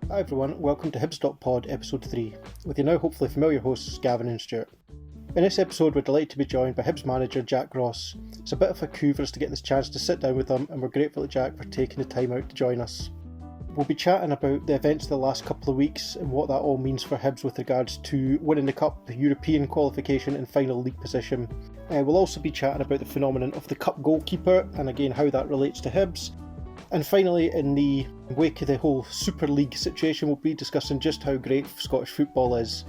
Hi everyone, welcome to Hibs.pod episode 3, with your now hopefully familiar hosts Gavin and Stuart. In this episode we're delighted to be joined by Hibs manager Jack Ross. It's a bit of a coup for us to get this chance to sit down with him, and we're grateful to Jack for taking the time out to join us. We'll be chatting about the events of the last couple of weeks and what that all means for Hibs with regards to winning the Cup, European qualification and final league position. We'll also be chatting about the phenomenon of the Cup goalkeeper and again how that relates to Hibs. And finally, in the wake of the whole Super League situation, we'll be discussing just how great Scottish football is.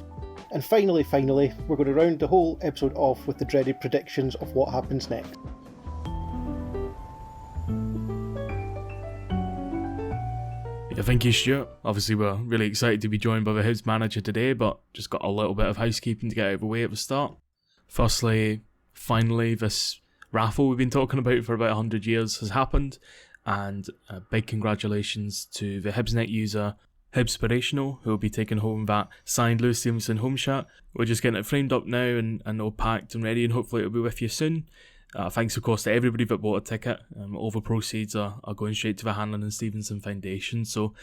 And finally, we're going to round the whole episode off with the dreaded predictions of what happens next. Yeah, thank you, Stuart. Obviously, we're really excited to be joined by the Hibs manager today, but just got a little bit of housekeeping to get out of the way at the start. Firstly, finally, this raffle we've been talking about for about 100 years has happened. And a big congratulations to the HibsNet user Hibspirational, who will be taking home that signed Lewis Stevenson home shirt. We're just getting it framed up now and all packed and ready, and hopefully it'll be with you soon. Thanks of course to everybody that bought a ticket. All the proceeds are going straight to the Hanlon and Stevenson Foundation, so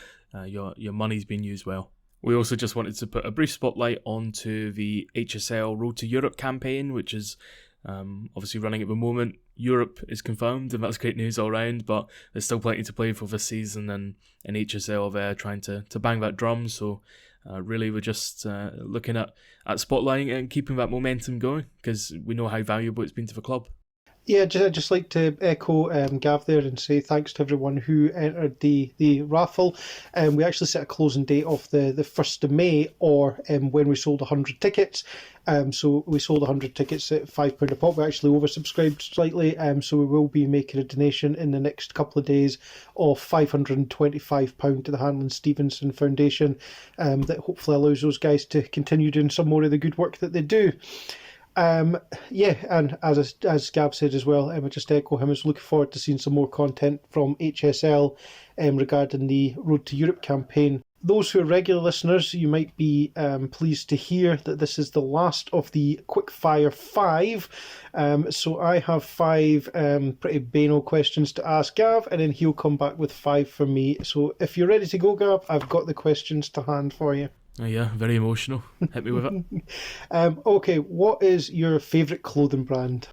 your money's been used well. We also just wanted to put a brief spotlight onto the HSL Road to Europe campaign, which is obviously running at the moment. Europe is confirmed, and that's great news all round, but there's still plenty to play for this season, and HSL there trying to bang that drum. So really we're just looking at spotlighting it and keeping that momentum going, because we know how valuable it's been to the club. Yeah, I'd just like to echo Gav there and say thanks to everyone who entered the raffle. We actually set a closing date of the 1st of May, or when we sold 100 tickets. So we sold 100 tickets at £5 a pop. We actually oversubscribed slightly, so we will be making a donation in the next couple of days of £525 to the Hanlon Stevenson Foundation, that hopefully allows those guys to continue doing some more of the good work that they do. And as Gab said as well, I would just echo him. I was looking forward to seeing some more content from HSL regarding the Road to Europe campaign. Those who are regular listeners, you might be pleased to hear that this is the last of the Quickfire 5. So I have 5 pretty banal questions to ask Gav, and then he'll come back with 5 for me. So if you're ready to go, Gav, I've got the questions to hand for you. Oh yeah, very emotional. Hit me with it. Okay, what is your favourite clothing brand?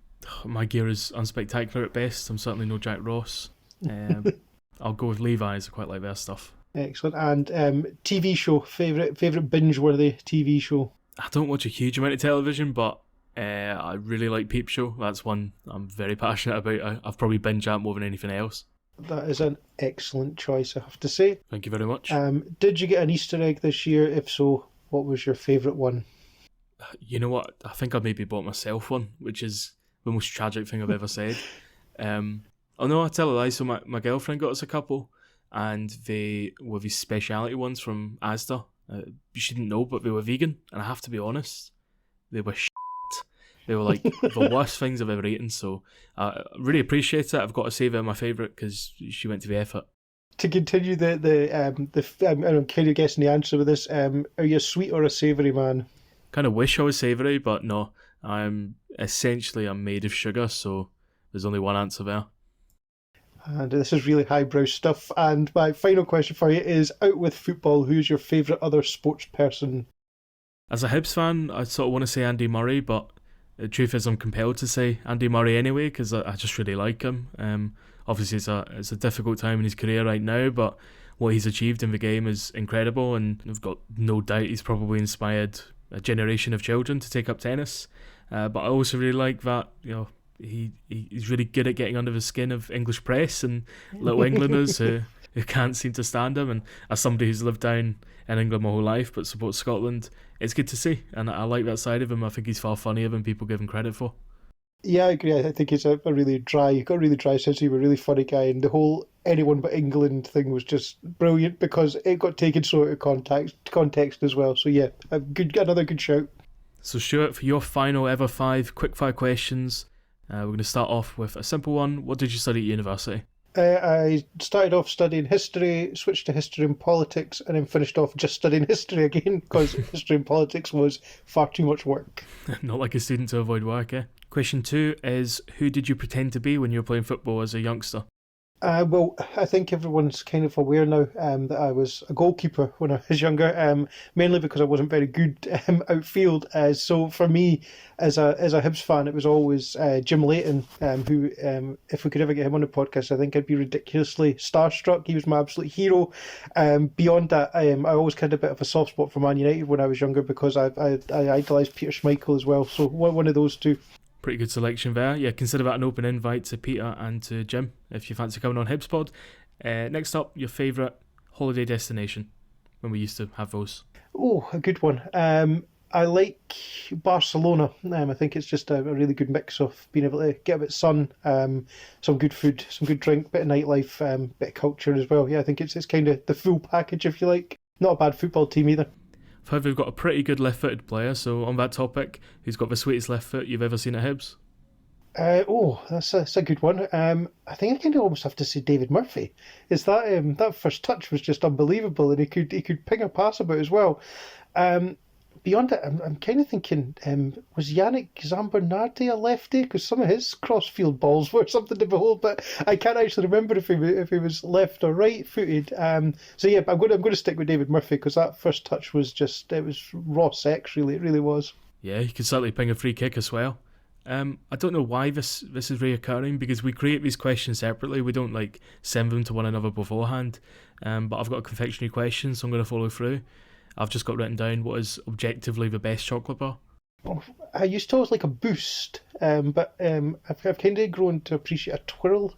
My gear is unspectacular at best. I'm certainly no Jack Ross. I'll go with Levi's. I quite like their stuff. Excellent. And TV show, favourite binge-worthy TV show? I don't watch a huge amount of television, but I really like Peep Show. That's one I'm very passionate about. I've probably binge at more than anything else. That is an excellent choice, I have to say. Thank you very much. Did you get an Easter egg this year? If so, what was your favourite one? You know what? I think I maybe bought myself one, which is the most tragic thing I've ever said. Oh no, I tell a lie. So my girlfriend got us a couple, and they were these speciality ones from Asda. You shouldn't know, but they were vegan, and I have to be honest, they were shit. They were like the worst things I've ever eaten, so I really appreciate it. I've got to say they're my favourite because she went to the effort. To continue I'm kind of guessing the answer with this. Are you a sweet or a savoury man? Kind of wish I was savoury, but no. I'm made of sugar, so there's only one answer there. And this is really highbrow stuff. And my final question for you is, out with football, who's your favourite other sports person? As a Hibs fan, I sort of want to say Andy Murray, but the truth is I'm compelled to say Andy Murray anyway, because I just really like him. Obviously it's a difficult time in his career right now, but what he's achieved in the game is incredible, and I've got no doubt he's probably inspired a generation of children to take up tennis. But I also really like that, he's really good at getting under the skin of English press and little Englanders who can't seem to stand him. And as somebody who's lived down in England my whole life but supports Scotland, it's good to see, and I like that side of him. I think he's far funnier than people give him credit for. Yeah, I agree. I think he's got a really dry sense of humour, a really funny guy, and the whole anyone but England thing was just brilliant because it got taken so out of context as well. So yeah, another good shout. So Stuart, for your final ever 5 quickfire questions, we're going to start off with a simple one. What did you study at university? I started off studying history, switched to history and politics, and then finished off just studying history again because history and politics was far too much work. Not like a student to avoid work, eh? Question 2 is, who did you pretend to be when you were playing football as a youngster? Well, I think everyone's kind of aware now that I was a goalkeeper when I was younger, mainly because I wasn't very good outfield. So for me, as a Hibs fan, it was always Jim Leighton, who, if we could ever get him on the podcast, I think I'd be ridiculously starstruck. He was my absolute hero. Beyond that, I always had a bit of a soft spot for Man United when I was younger because I idolised Peter Schmeichel as well. So one of those two. Pretty good selection there. Yeah, consider that an open invite to Peter and to Jim if you fancy coming on Hibs Pod. Next up, your favourite holiday destination when we used to have those. Oh, a good one. I like Barcelona. I think it's just a really good mix of being able to get a bit of sun, some good food, some good drink, bit of nightlife, bit of culture as well. Yeah, I think it's kind of the full package, if you like. Not a bad football team either. I've heard they've got a pretty good left-footed player, so on that topic, who's got the sweetest left foot you've ever seen at Hibs? That's a good one. I think I kind of almost have to say David Murphy. Is that first touch was just unbelievable, and he could ping a pass about as well. Beyond it, I'm kind of thinking, was Yannick Zambernardi a lefty? Because some of his cross-field balls were something to behold, but I can't actually remember if he was left or right-footed. So yeah, I'm going to stick with David Murphy because that first touch was it was raw sex, really. It really was. Yeah, he can certainly ping a free kick as well. I don't know why this is reoccurring because we create these questions separately. We don't send them to one another beforehand. But I've got a confectionery question, so I'm going to follow through. I've just got written down what is objectively the best chocolate bar. Oh, I used to always like a Boost, but I've kind of grown to appreciate a twirl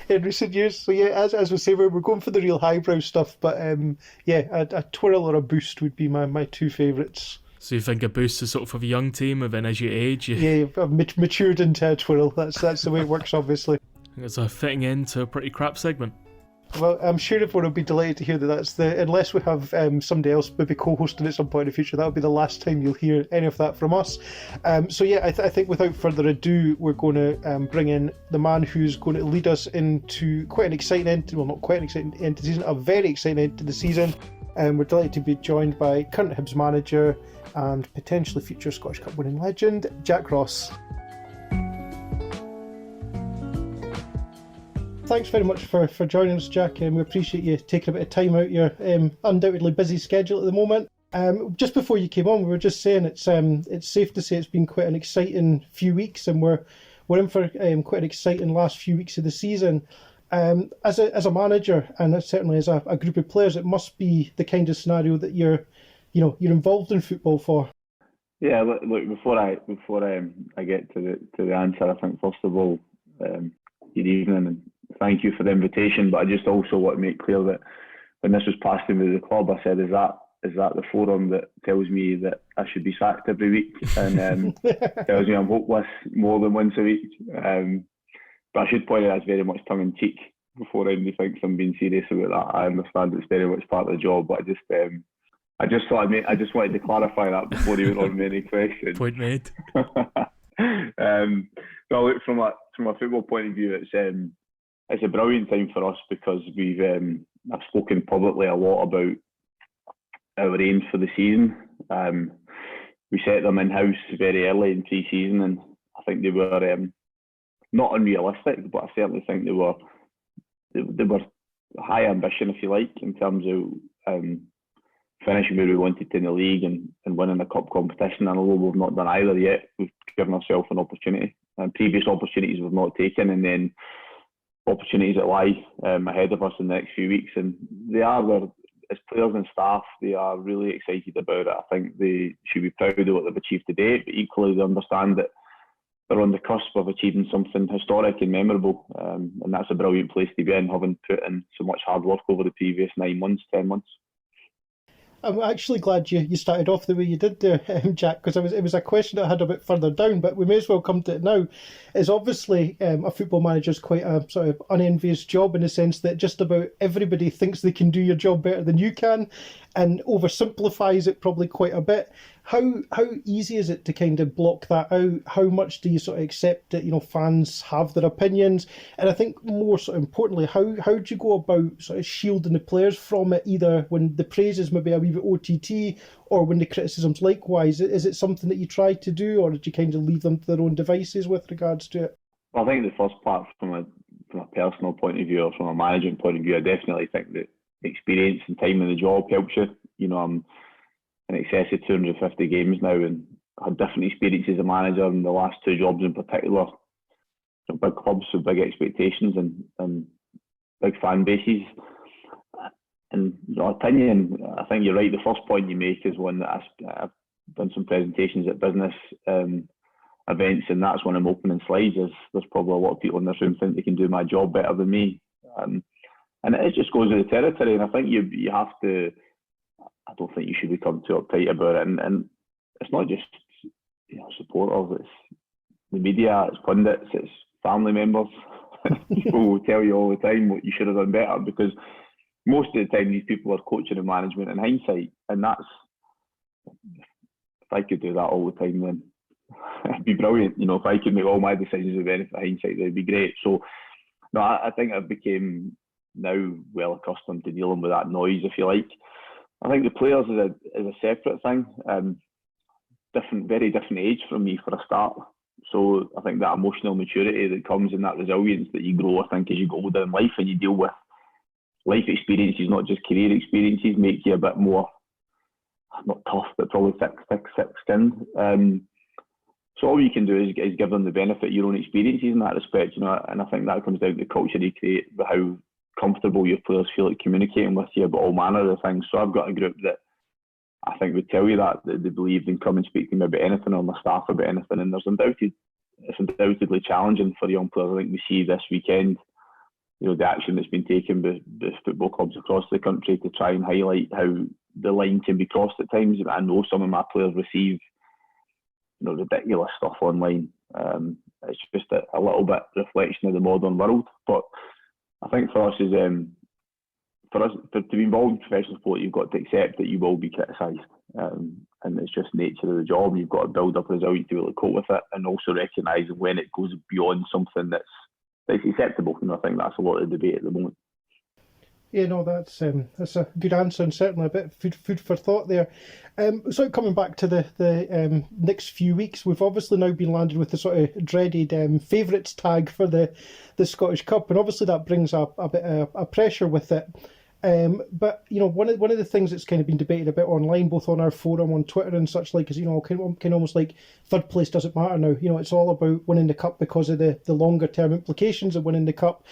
in recent years. So yeah, as we say, we're going for the real highbrow stuff, but a twirl or a Boost would be my two favourites. So you think a Boost is sort of for the young team, and then as you age... Yeah, I've matured into a twirl. That's the way it works, obviously. I think it's a fitting end to a pretty crap segment. Well, I'm sure everyone will be delighted to hear that unless we have somebody else maybe co-hosting at some point in the future, that'll be the last time you'll hear any of that from us. So yeah, I think without further ado, we're going to bring in the man who's going to lead us into quite an exciting end, well, not quite an exciting end to the season, a very exciting end to the season. We're delighted to be joined by current Hibs manager and potentially future Scottish Cup winning legend, Jack Ross. Thanks very much for joining us, Jack, and we appreciate you taking a bit of time out your undoubtedly busy schedule at the moment. Just before you came on, we were just saying it's safe to say it's been quite an exciting few weeks, and we're in for quite an exciting last few weeks of the season. As a manager, and certainly as a group of players, it must be the kind of scenario that you're involved in football for. Yeah, look. Before I get to the answer, I think first of all, good evening and thank you for the invitation. But I just also want to make clear that when this was passed to me with the club, I said, "Is that the forum that tells me that I should be sacked every week and tells me I'm hopeless more than once a week?" But I should point out that's very much tongue in cheek. Before anybody thinks I'm being serious about that, I understand it's very much part of the job. But I just wanted to clarify that before you went on with any questions. Point made. No, look, from a football point of view, it's a brilliant time for us because I've spoken publicly a lot about our aims for the season. We set them in-house very early in pre-season, and I think they were not unrealistic, but I certainly think they were high ambition, if you like, in terms of finishing where we wanted to in the league and winning the cup competition. And although we've not done either yet, we've given ourselves an opportunity. And previous opportunities we've not taken, and then opportunities that lie ahead of us in the next few weeks. And as players and staff, they are really excited about it. I think they should be proud of what they've achieved today, but equally they understand that they're on the cusp of achieving something historic and memorable. And that's a brilliant place to be in, having put in so much hard work over the previous 9 months, 10 months. I'm actually glad you started off the way you did there, Jack, because it was a question I had a bit further down, but we may as well come to it now. Is obviously a football manager is quite a sort of unenvious job in the sense that just about everybody thinks they can do your job better than you can, and oversimplifies it probably quite a bit. How easy is it to kind of block that out? How much do you sort of accept that fans have their opinions? And I think more sort of importantly, how do you go about sort of shielding the players from it, either when the praise is maybe a wee bit OTT or when the criticism's likewise? Is it something that you try to do, or did you kind of leave them to their own devices with regards to it? Well, I think the first part from a personal point of view or from a management point of view, I definitely think that experience and time in the job helps you. You know, I'm in excess of 250 games now and had different experiences as a manager in the last two jobs in particular. You know, big clubs with big expectations and big fan bases. And your opinion, I think you're right. The first point you make is one that I've done some presentations at business events, and that's when I'm opening slides. There's probably a lot of people in this room think they can do my job better than me, and it just goes with the territory. And I think you have to. I don't think you should become too uptight about it. And it's not just supporters. It's the media. It's pundits. It's family members. People will tell you all the time what you should have done better, because most of the time these people are coaching and management in hindsight, and that's, if I could do that all the time, then it'd be brilliant. You know, if I could make all my decisions with benefit of hindsight, that'd be great. So no, I think I've become now well accustomed to dealing with that noise, if you like. I think the players is a separate thing. Very different age from me for a start. So I think that emotional maturity that comes and that resilience that you grow, I think, as you go older in life and you deal with life experiences, not just career experiences, make you a bit more, not tough, but probably thick-skinned. So all you can do is give them the benefit of your own experiences in that respect, you know. And I think that comes down to the culture you create, how comfortable your players feel at communicating with you about all manner of things. So I've got a group that I think would tell you that they believe they can come and speak to me about anything, or my staff about anything. And it's undoubtedly challenging for young players. I think we see this weekend, you know, the action that's been taken by football clubs across the country to try and highlight how the line can be crossed at times. I know some of my players receive, you know, ridiculous stuff online. It's just a little bit reflection of the modern world. But I think for us to be involved in professional sport, you've got to accept that you will be criticised, and it's just nature of the job. You've got to build up resilience to be able to cope with it, and also recognise when it goes beyond something that's acceptable. You know, I think that's a lot of the debate at the moment. Yeah, no, that's a good answer, and certainly a bit of food for thought there. So coming back to the next few weeks, we've obviously now been landed with the sort of dreaded favourites tag for the Scottish Cup, and obviously that brings a bit of pressure with it. But you know, one of the things that's kind of been debated a bit online, both on our forum, on Twitter and such like, is, you know, kind of almost like third place doesn't matter now. You know, it's all about winning the cup because of the longer term implications of winning the cup.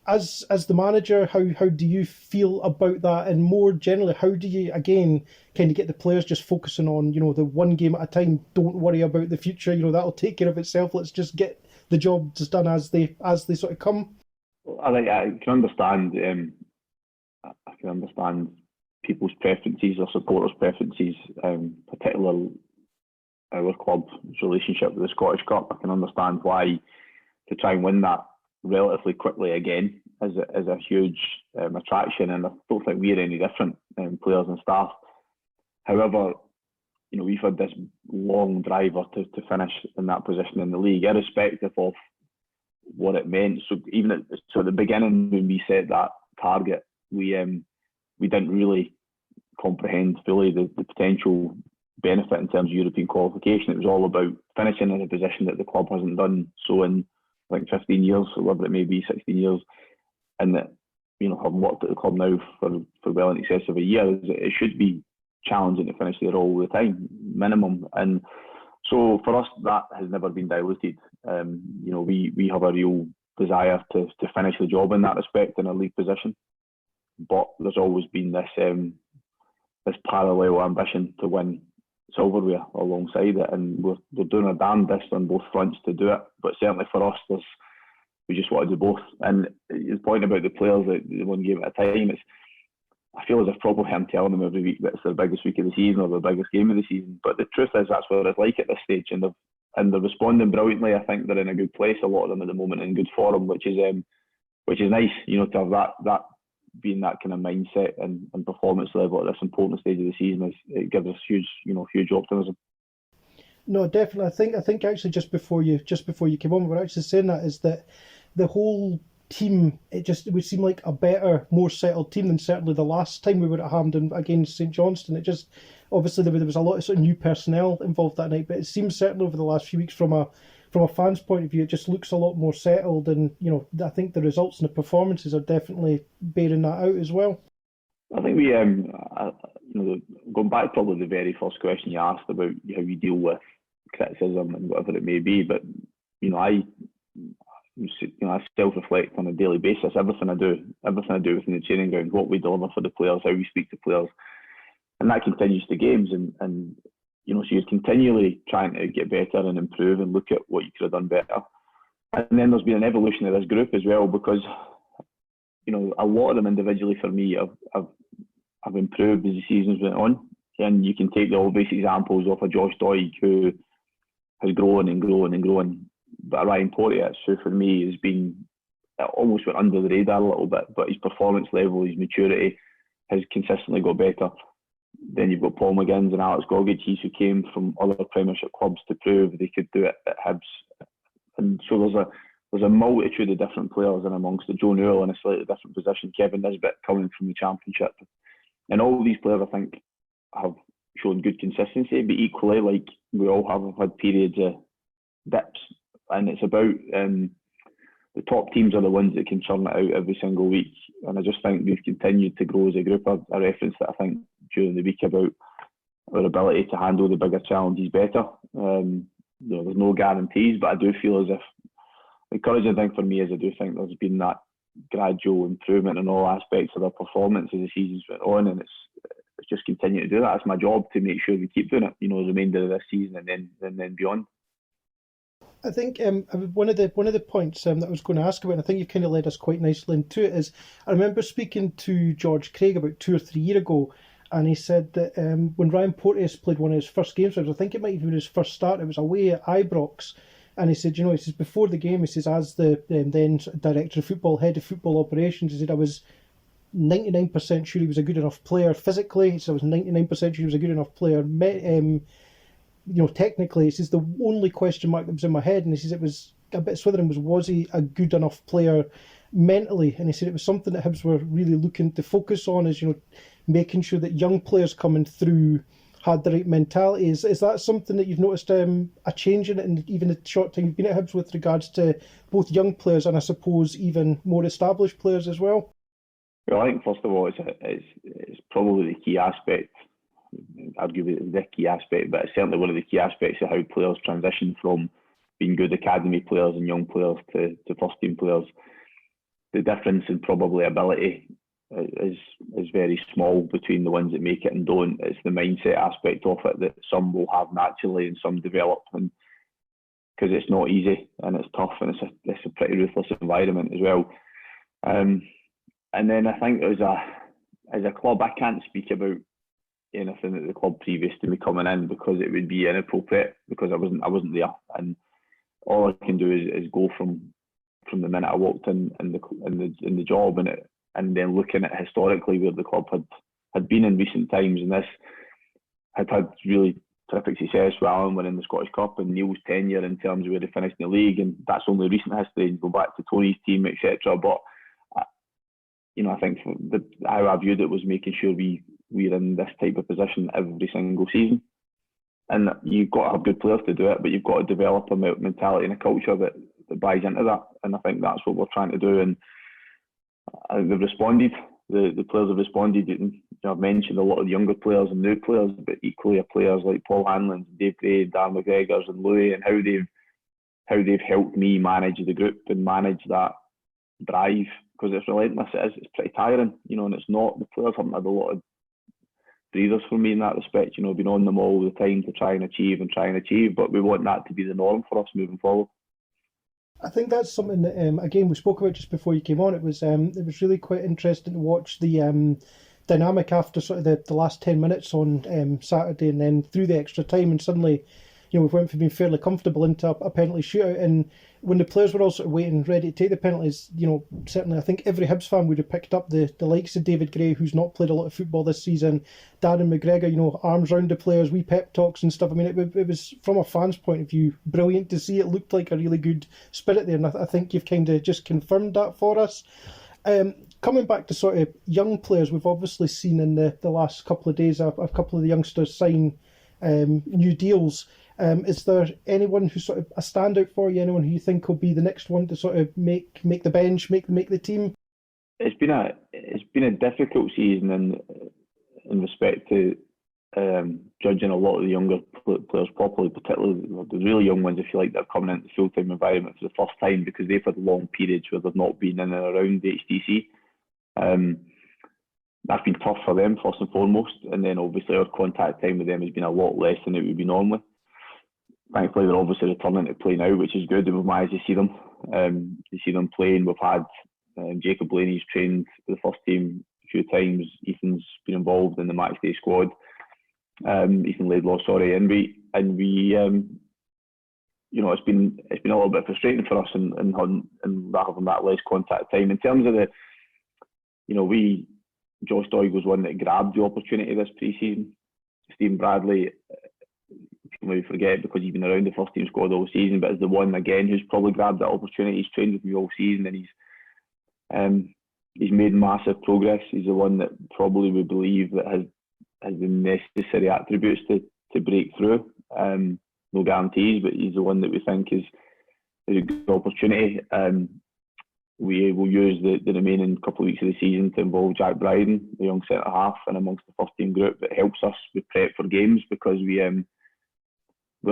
As the manager, how do you feel about that? And more generally, how do you, again, kind of get the players just focusing on, you know, the one game at a time, don't worry about the future, you know, that'll take care of itself, let's just get the jobs done as they sort of come? I think I can understand people's preferences or supporters' preferences, particularly our club's relationship with the Scottish Cup. I can understand why to try and win that relatively quickly again is a huge attraction, and I don't think we're any different, players and staff. However, you know, we've had this long driver to finish in that position in the league, irrespective of what it meant. So even at the beginning, when we set that target, we didn't really comprehend fully the potential benefit in terms of European qualification. It was all about finishing in a position that the club hasn't done so in, I think, 15 years, or whatever it may be, 16 years, and that, you know, having worked at the club now for well in excess of a year, it should be challenging to finish there all the time, minimum. And so for us, that has never been diluted. You know, we have a real desire to finish the job in that respect in a league position, but there's always been this parallel ambition to win silverware alongside it, and we're doing our damnedest on both fronts to do it. But certainly for us, we just want to do both. And the point about the players, the one game at a time, I feel as if probably I'm telling them every week that it's their biggest week of the season or their biggest game of the season. But the truth is, that's what it's like at this stage, and they're responding brilliantly. I think they're in a good place, a lot of them at the moment, in good form, which is nice, you know, to have that being that kind of mindset and performance level at this important stage of the season. It gives us huge optimism. No, definitely. I think actually just before you came on, we were actually saying that is that the whole team, it would seem like a better, more settled team than certainly the last time we were at Hampden against St Johnstone. It just, obviously there was a lot of sort of new personnel involved that night, but it seems certainly over the last few weeks from a from a fan's point of view, it just looks a lot more settled, and I think the results and the performances are definitely bearing that out as well. I think we, going back probably the very first question you asked about how you deal with criticism and whatever it may be, but I self-reflect on a daily basis. Everything I do within the training ground, what we deliver for the players, how we speak to players, and that continues to games. And so you're continually trying to get better and improve and look at what you could have done better. And then there's been an evolution of this group as well, because a lot of them individually for me have improved as the seasons went on. And you can take the obvious examples of a Josh Doig who has grown and grown and grown. But Ryan Porteous, who for me has been, almost went under the radar a little bit, but his performance level, his maturity has consistently got better. Then you've got Paul McGinns and Alex Gogic, who came from other Premiership clubs to prove they could do it at Hibs. And so there's a multitude of different players in amongst it. Joe Newell in a slightly different position, Kevin Nisbet coming from the Championship. And all these players, I think, have shown good consistency, but equally, like we all have had periods of dips. And it's about the top teams are the ones that can churn it out every single week. And I just think we've continued to grow as a group. I referenced that, I think, during the week about our ability to handle the bigger challenges better. There's no guarantees, but I do feel as if the encouraging thing for me is I do think there's been that gradual improvement in all aspects of their performance as the seasons went on, and it's just continue to do that. It's my job to make sure we keep doing it, the remainder of this season and then beyond. I think one of the points that I was going to ask about, and I think you've kind of led us quite nicely into it, is I remember speaking to George Craig about 2 or 3 years ago, and he said that when Ryan Porteous played one of his first games, I think it might have been his first start, it was away at Ibrox, and he said, he says, before the game, he says, as the then director of football, head of football operations, he said, I was 99% sure he was a good enough player physically, so I was 99% sure he was a good enough player technically. He says the only question mark that was in my head, and he says it was a bit swithering, was he a good enough player mentally? And he said it was something that Hibs were really looking to focus on, is making sure that young players coming through had the right mentality. Is that something that you've noticed a change in it, and even the short time you've been at Hibs, with regards to both young players and I suppose even more established players as well? Well, I think first of all it's probably the key aspect. Arguably the key aspect, but it's certainly one of the key aspects of how players transition from being good academy players and young players to first team players. The difference in probably ability is very small between the ones that make it and don't. It's the mindset aspect of it that some will have naturally and some develop, and because it's not easy and it's tough and it's a pretty ruthless environment as well. And then I think as a club, I can't speak about anything at the club previous to me coming in, because it would be inappropriate, because I wasn't there, and all I can do is go from the minute I walked in the job, and then looking at historically where the club had been in recent times, and this had really terrific success with Alan winning the Scottish Cup and Neil's tenure in terms of where they finished in the league, and that's only recent history, and go back to Tony's team, etc. But I think how I viewed it was making sure we're in this type of position every single season. And you've got to have good players to do it, but you've got to develop a mentality and a culture that buys into that. And I think that's what we're trying to do. And I think they've responded. The players have responded. I've mentioned a lot of younger players and new players, but equally players like Paul Hanlon, Dave Gray, Dan McGregor and Louis, and how they've helped me manage the group and manage that drive, because it's relentless. It's pretty tiring, and it's not. The players haven't had a lot of breathers for me in that respect, been on them all the time to try and achieve, but we want that to be the norm for us moving forward. I think that's something that, again, we spoke about just before you came on. It was really quite interesting to watch the dynamic after sort of the last 10 minutes on Saturday, and then through the extra time, and suddenly, we went from being fairly comfortable into a penalty shootout. And when the players were all sort of waiting, ready to take the penalties, certainly I think every Hibs fan would have picked up the likes of David Gray, who's not played a lot of football this season, Darren McGregor, arms round the players, wee pep talks and stuff. I mean, it was, from a fan's point of view, brilliant to see. It looked like a really good spirit there, and I think you've kind of just confirmed that for us. Coming back to sort of young players, we've obviously seen in the last couple of days a couple of the youngsters sign new deals. Is there anyone who's sort of a standout for you? Anyone who you think will be the next one to sort of make the bench, make the team? It's been a difficult season in respect to judging a lot of the younger players properly, particularly the really young ones, if you like, that are coming into the full-time environment for the first time, because they've had long periods where they've not been in and around the HTC. That's been tough for them, first and foremost, and then obviously our contact time with them has been a lot less than it would be normally. Thankfully, they're obviously returning to play now, which is good, and we've managed to see them playing. We've had Jacob Blaney's trained for the first team a few times. Ethan's been involved in the matchday squad. Ethan Laidlaw, sorry, and we it's been a little bit frustrating for us in having that less contact time. In terms of Josh Doig was one that grabbed the opportunity this pre-season. Stephen Bradley, maybe forget because he's been around the first team squad all season, but is the one again who's probably grabbed that opportunity. He's trained with me all season, and he's made massive progress. He's the one that probably we believe that has the necessary attributes to break through. No guarantees, but he's the one that we think is a good opportunity. We will use the remaining couple of weeks of the season to involve Jack Bryden, the young centre half, and amongst the first team group. That helps us with prep for games because we're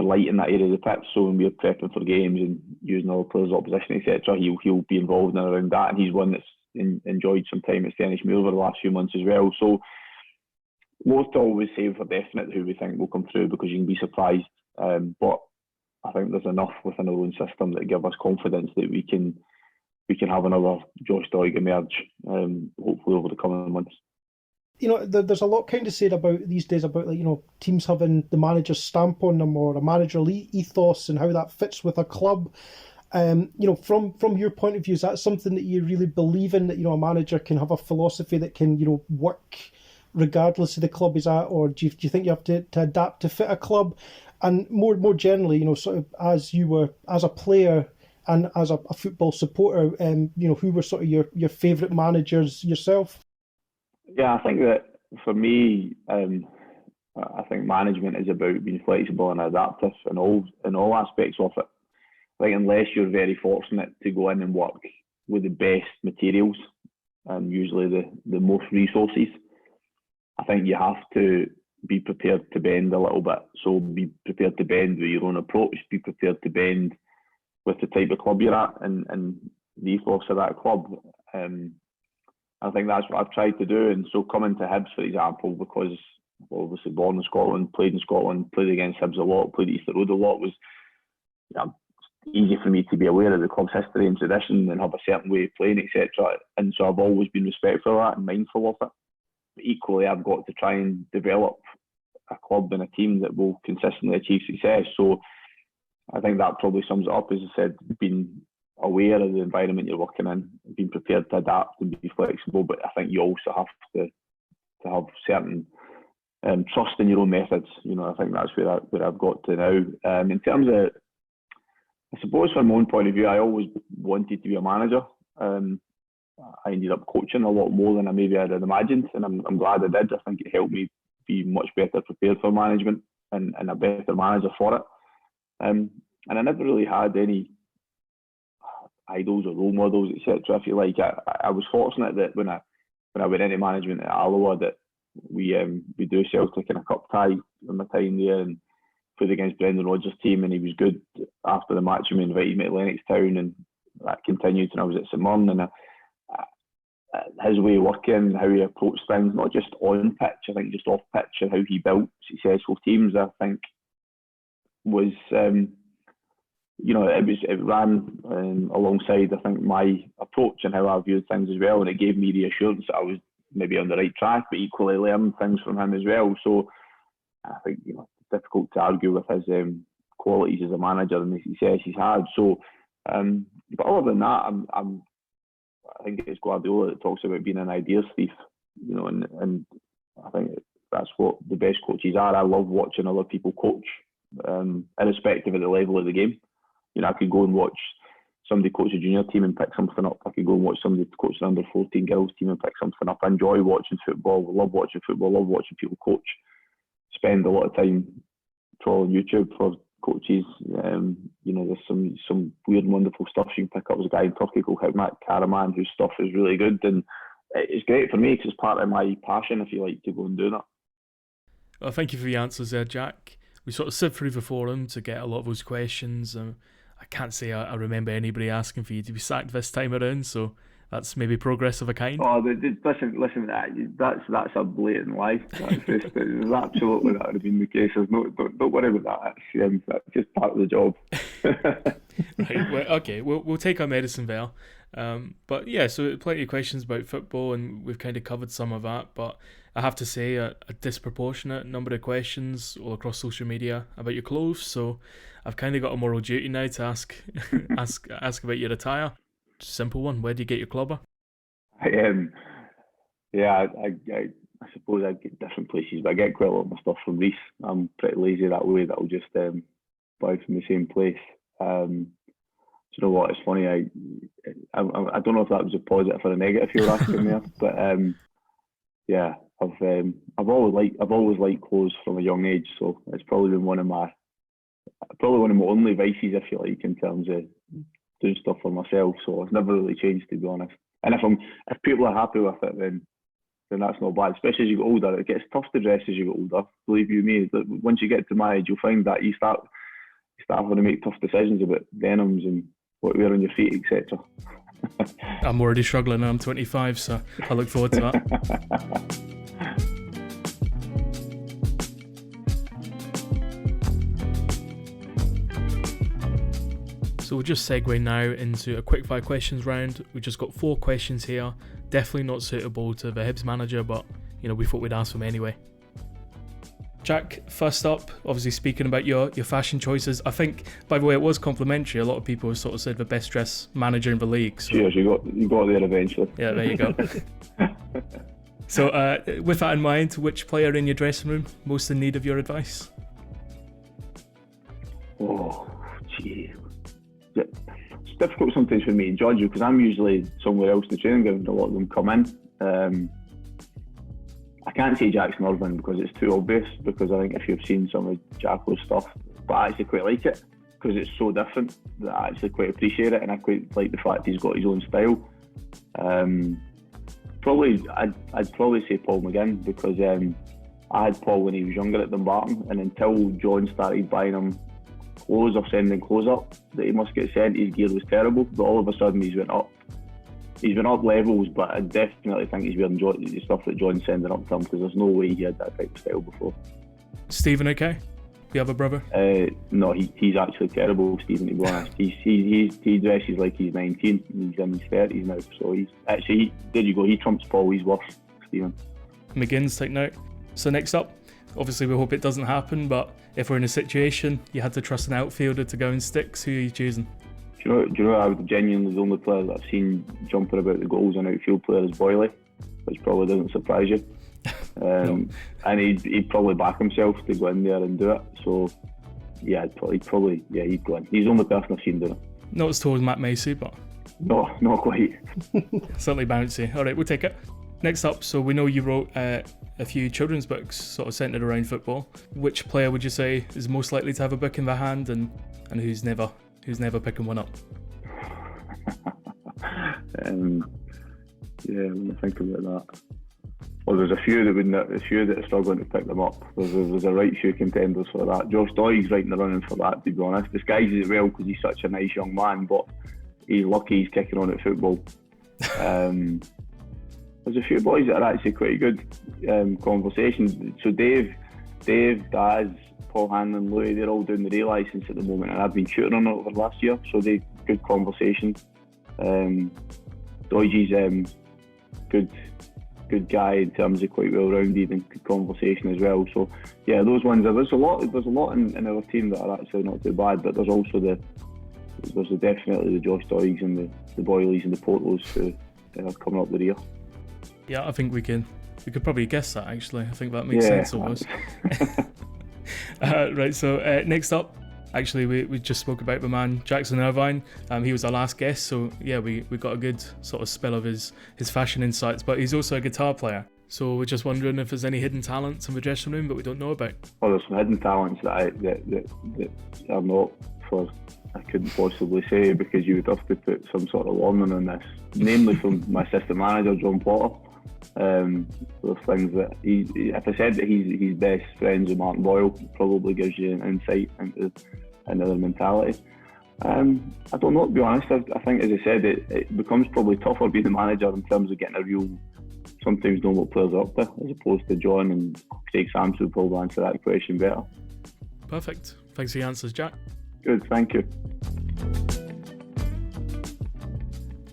light in that area of the pitch. So when we're prepping for games and using other players' opposition, etc., he'll be involved in and around that. And he's one that's enjoyed some time at Stenishmere over the last few months as well. So most always say for definite who we think will come through because you can be surprised. But I think there's enough within our own system that give us confidence that we can have another Josh Doig emerge, hopefully over the coming months. There's a lot kind of said about these days about teams having the manager's stamp on them or a managerial ethos and how that fits with a club. From your point of view, is that something that you really believe in, that a manager can have a philosophy that can work regardless of the club he's at, or do you think you have to adapt to fit a club? And more generally, sort of as you were as a player and as a football supporter, who were sort of your favourite managers yourself? Yeah, I think that for me, I think management is about being flexible and adaptive in all aspects of it. Like unless you're very fortunate to go in and work with the best materials and usually the most resources, I think you have to be prepared to bend a little bit. So be prepared to bend with your own approach, be prepared to bend with the type of club you're at and the ethos of that club. I think that's what I've tried to do. And so coming to Hibs, for example, because obviously born in Scotland, played in Scotland, played against Hibs a lot, played at Easter Road a lot, was easy for me to be aware of the club's history and tradition and have a certain way of playing, etc. And so I've always been respectful of that and mindful of it. But equally, I've got to try and develop a club and a team that will consistently achieve success. So I think that probably sums it up, as I said, being aware of the environment you're working in, being prepared to adapt and be flexible, but I think you also have to have certain trust in your own methods. I think that's where I've got to now. In terms of, I suppose from my own point of view, I always wanted to be a manager. I ended up coaching a lot more than I maybe had imagined, and I'm glad I did. I think it helped me be much better prepared for management and a better manager for it. And I never really had any idols or role models, etc. If you like, I was fortunate that when I went into management at Alloa, that we drew Celtic in a cup tie in my time there and played against Brendan Rodgers' team, and he was good. After the match, he invited me to Lennoxtown, and that continued when I was at St Mirren. And his way of working, how he approached things, not just on pitch, I think just off pitch, and how he built successful teams, I think was it ran alongside, I think, my approach and how I viewed things as well, and it gave me the assurance that I was maybe on the right track, but equally learned things from him as well. So I think it's difficult to argue with his qualities as a manager and the success he's had. So, but other than that, I think it's Guardiola that talks about being an ideas thief, and I think that's what the best coaches are. I love watching other people coach, irrespective of the level of the game. I could go and watch somebody coach a junior team and pick something up. I could go and watch somebody coach an under 14 girls team and pick something up. I enjoy watching football. I love watching football. I love watching people coach. Spend a lot of time trawling YouTube for coaches. There's some weird and wonderful stuff you can pick up. There's a guy in Turkey called Hibs Karaman whose stuff is really good, and it's great for me because it's part of my passion, if you like, to go and do that. Well, thank you for the answers there, Jack. We sort of sift through the forum to get a lot of those questions. I can't say I remember anybody asking for you to be sacked this time around, so that's maybe progress of a kind. Oh, listen, that's a blatant lie. There's absolutely that would have been the case. Don't worry about that. That's just part of the job. Right. Well, okay. We'll take our medicine there. But yeah, so plenty of questions about football, and we've kind of covered some of that. But I have to say, a disproportionate number of questions all across social media about your clothes. So I've kind of got a moral duty now to ask about your attire. Simple one. Where do you get your clubber? I suppose I get different places, but I get quite a lot of my stuff from Reese. I'm pretty lazy that way. That I'll just buy from the same place. Do you know what? It's funny. I don't know if that was a positive or a negative you were asking there, but yeah, I've always liked clothes from a young age, so it's probably been one of my only vices, if you like, in terms of doing stuff for myself. So it's never really changed, to be honest. And if people are happy with it, then that's not bad. Especially as you get older, it gets tough to dress as you get older. Believe you me, once you get to my age, you'll find that you start having to make tough decisions about denims and what you wear on your feet, etc. I'm already struggling. I'm 25, so I look forward to that. So we'll just segue now into a quick-fire questions round. We've just got 4 questions here. Definitely not suitable to the Hibs manager, but we thought we'd ask them anyway. Jack, first up, obviously speaking about your fashion choices, I think, by the way, it was complimentary. A lot of people have sort of said the best dressed manager in the league. So. Cheers, you got there eventually. Yeah, there you go. So with that in mind, which player in your dressing room most in need of your advice? Oh, gee. It's difficult sometimes for me to judge you because I'm usually somewhere else in the training ground. A lot of them come in. I can't say Jackson Irvine because it's too obvious, because I think if you've seen some of Jacko's stuff, but I actually quite like it because it's so different that I actually quite appreciate it, and I quite like the fact he's got his own style. I'd probably say Paul McGinn because I had Paul when he was younger at Dumbarton, and until John started buying him clothes or sending clothes up that he must get sent, his gear was terrible, but all of a sudden he's went up levels. But I definitely think he's wearing the stuff that John's sending up to him, because there's no way he had that type of style before. Stephen, okay? The other brother? No, he's actually terrible, Stephen, to be honest. He dresses like he's 19, he's in his 30s now, so he's actually, there you go, he trumps Paul, he's worse, Stephen. McGinn's taken out. So next up, obviously we hope it doesn't happen, but if we're in a situation you had to trust an outfielder to go in sticks, who are you choosing? Do you know I was genuinely the only player that I've seen jumping about the goals and outfield player is Boyley, which probably doesn't surprise you. No. And he'd probably back himself to go in there and do it. So yeah, he'd go in. He's the only person I've seen do it. Not as tall as Matt Macy, but no, not quite. certainly bouncy. Alright, we'll take it. Next up, so we know you wrote a few children's books sort of centred around football. Which player would you say is most likely to have a book in their hand, and who's never picking one up? Yeah, when I think about that. Well, there's a few that are struggling to pick them up. There's a right few contenders for that. Josh Doig's right in the running for that, to be honest. Disguises it well because he's such a nice young man, but he's lucky he's kicking on at football. There's a few boys that are actually quite good conversations. So Dave, Daz, Paul Hanlon, Louis, they're all doing the real licence at the moment, and I've been tutoring on it over the last year, so they've good conversation. Doigie's good guy in terms of quite well-rounded and good conversation as well. So yeah, those ones. There's a lot in our team that are actually not too bad, but there's also definitely the Josh Doigs and the Boyleys and the Portlos who are coming up the rear. Yeah, I think we could probably guess that, actually. I think that makes sense almost. Right, so next up, actually we just spoke about the man Jackson Irvine. He was our last guest, so yeah, we got a good sort of spell of his fashion insights, but he's also a guitar player. So we're just wondering if there's any hidden talents in the dressing room that we don't know about. Well, there's some hidden talents that are not for, I couldn't possibly say, because you would have to put some sort of warning on this, namely from my assistant manager, John Potter. Those things that if I said that he's best friends with Martin Boyle, probably gives you an insight into another mentality. I don't know, to be honest. I think, as I said, it becomes probably tougher being the manager in terms of getting a real, sometimes know what players are up to, as opposed to John and Craig Sampson will probably answer that question better. Perfect. Thanks for the answers, Jack. Good, thank you.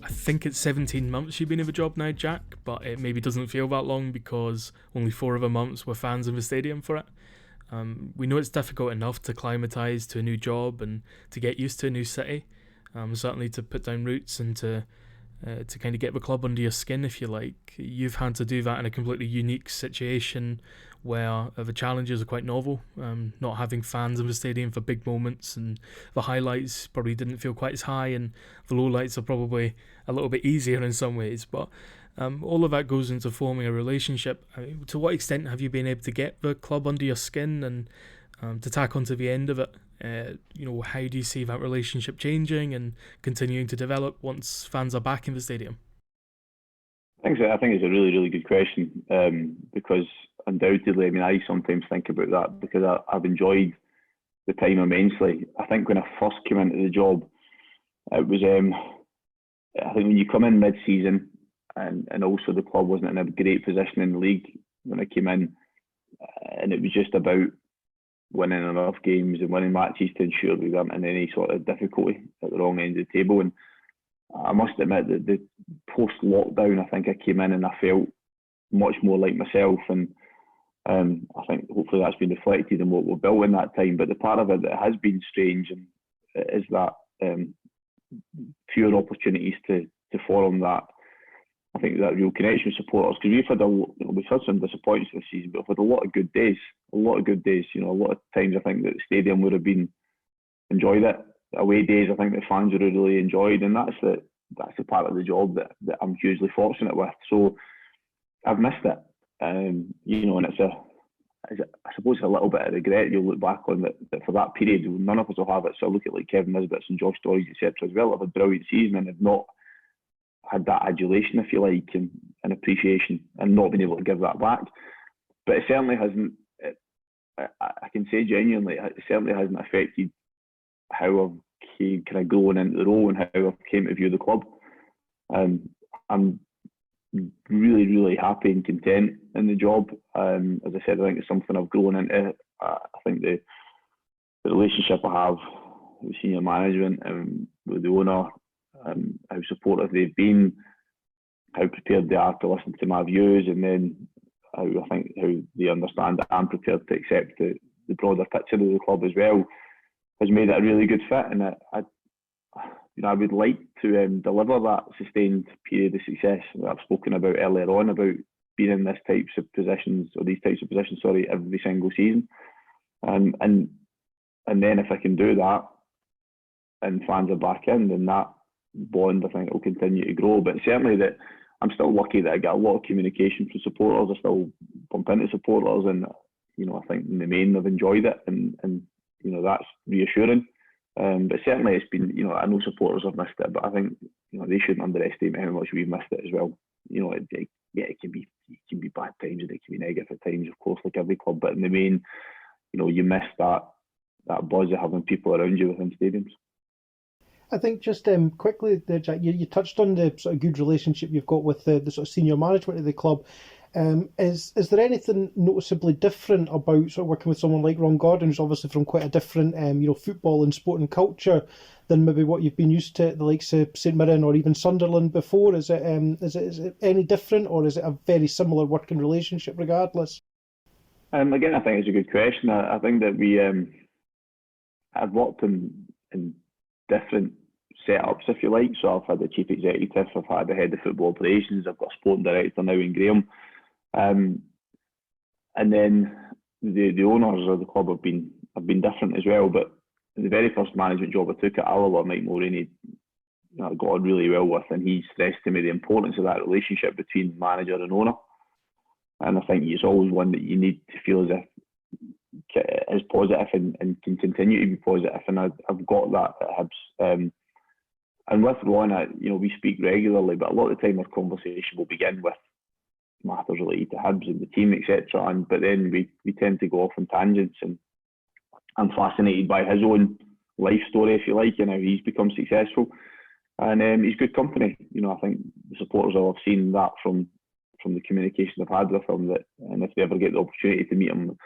I think it's 17 months you've been in the job now, Jack, but it maybe doesn't feel that long because only 4 of the months were fans in the stadium for it. We know it's difficult enough to acclimatise to a new job and to get used to a new city, certainly to put down roots and to kind of get the club under your skin, if you like. You've had to do that in a completely unique situation where the challenges are quite novel, not having fans in the stadium for big moments, and the highlights probably didn't feel quite as high, and the lowlights are probably a little bit easier in some ways, but all of that goes into forming a relationship. I mean, to what extent have you been able to get the club under your skin and to tack onto the end of it? How do you see that relationship changing and continuing to develop once fans are back in the stadium? I think it's a really, really good question, because undoubtedly, I mean, I sometimes think about that because I've enjoyed the time immensely. I think when I first came into the job, it was, I think when you come in mid-season and also the club wasn't in a great position in the league when I came in, and it was just about winning enough games and winning matches to ensure we weren't in any sort of difficulty at the wrong end of the table. And I must admit that the post-lockdown, I think I came in and I felt much more like myself, and I think hopefully that's been reflected in what we've built in that time. But the part of it that has been strange and is that fewer opportunities to form that, I think, that real connection with supporters, because we've had some disappointments this season, but we've had a lot of good days. A lot of times I think that the stadium would have been enjoyed it. Away days, I think the fans would have really enjoyed, and that's the part of the job that I'm hugely fortunate with. So I've missed it, and it's I suppose a little bit of regret. You'll look back on that for that period, none of us will have it. So I look at like Kevin Nisbet's and Josh Stories, etc. as well. Have a brilliant season and have not had that adulation, if you like, and appreciation, and not been able to give that back. But it certainly hasn't. I can say genuinely, it certainly hasn't affected how I've kind of grown into the role and how I've came to view the club. I'm really, really happy and content in the job. As I said, I think it's something I've grown into. I think the relationship I have with senior management and with the owner, how supportive they've been, how prepared they are to listen to my views, and then how they understand that I'm prepared to accept the broader picture of the club as well, has made it a really good fit. And I would like to deliver that sustained period of success that I've spoken about earlier on, about being in these types of positions, every single season. And then if I can do that and fans are back in, then that bond, I think, will continue to grow. But certainly that I'm still lucky that I get a lot of communication from supporters. I still bump into supporters, and I think in the main they've enjoyed it, and that's reassuring. But certainly it's been, I know supporters have missed it, but I think they shouldn't underestimate how much we've missed it as well. It can be bad times and it can be negative at times, of course, like every club. But in the main, you miss that buzz of having people around you within stadiums. I think just quickly there, Jack, you touched on the sort of good relationship you've got with the sort of senior management of the club. Is there anything noticeably different about sort of working with someone like Ron Gordon, who's obviously from quite a different football and sporting culture than maybe what you've been used to at the likes of St Mirren or even Sunderland before? Is it any different, or is it a very similar working relationship regardless? Again, I think it's a good question. I think that I've worked in different setups, if you like. So I've had the chief executive, I've had the head of football operations, I've got a sporting director now in Graham, and then the owners of the club have been different as well. But the very first management job I took at Alloa, Mike Mulroney, I got on really well with, and he stressed to me the importance of that relationship between manager and owner. And I think it's always one that you need to feel as if is positive and can continue to be positive. And I've got that at Hibs. And with Ron, we speak regularly, but a lot of the time our conversation will begin with matters related to Hibs and the team, etc. But then we tend to go off on tangents, and I'm fascinated by his own life story, if you like, and how he's become successful. And he's good company. I think the supporters will have seen that from the communication I've had with him. And if they ever get the opportunity to meet him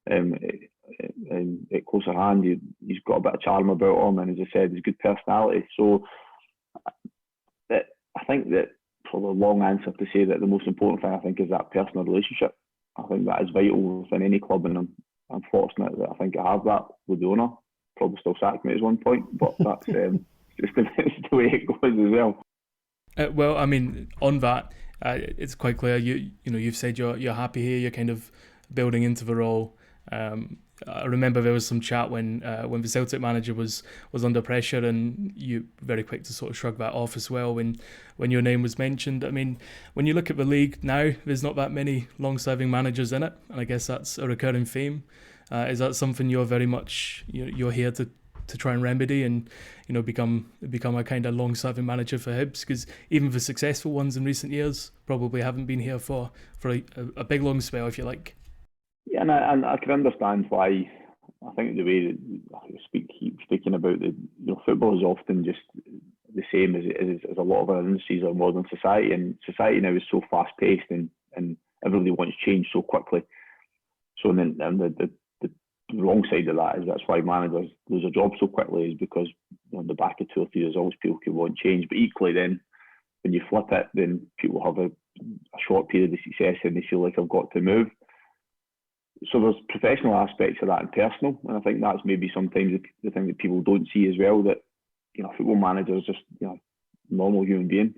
at closer hand, he's got a bit of charm about him, and as I said, he's a good personality. So I think that, for the long answer, to say that the most important thing I think is that personal relationship. I think that is vital within any club, and I'm fortunate that I think I have that with the owner. Probably still sacked me at one point, but that's just the way it goes as well. Well, I mean, on that, it's quite clear. You've said you're happy here. You're kind of building into the role. I remember there was some chat when the Celtic manager was under pressure, and you very quick to sort of shrug that off as well when your name was mentioned. I mean, when you look at the league now, there's not that many long-serving managers in it, and I guess that's a recurring theme. Is that something you're very much you're here to try and remedy and become a kind of long-serving manager for Hibs? Because even the successful ones in recent years probably haven't been here for a big long spell, if you like. Yeah, and I can understand why. I think the way that I keep speaking about football is often just the same as a lot of other industries of modern society, and society now is so fast paced and everybody wants change so quickly. So then the wrong side of that is that's why managers lose their job so quickly, is because on the back of 2 or 3 years always people can want change. But equally then when you flip it, then people have a short period of success and they feel like I've got to move. So there's professional aspects of that and personal, and I think that's maybe sometimes the thing that people don't see as well, that football managers just normal human being,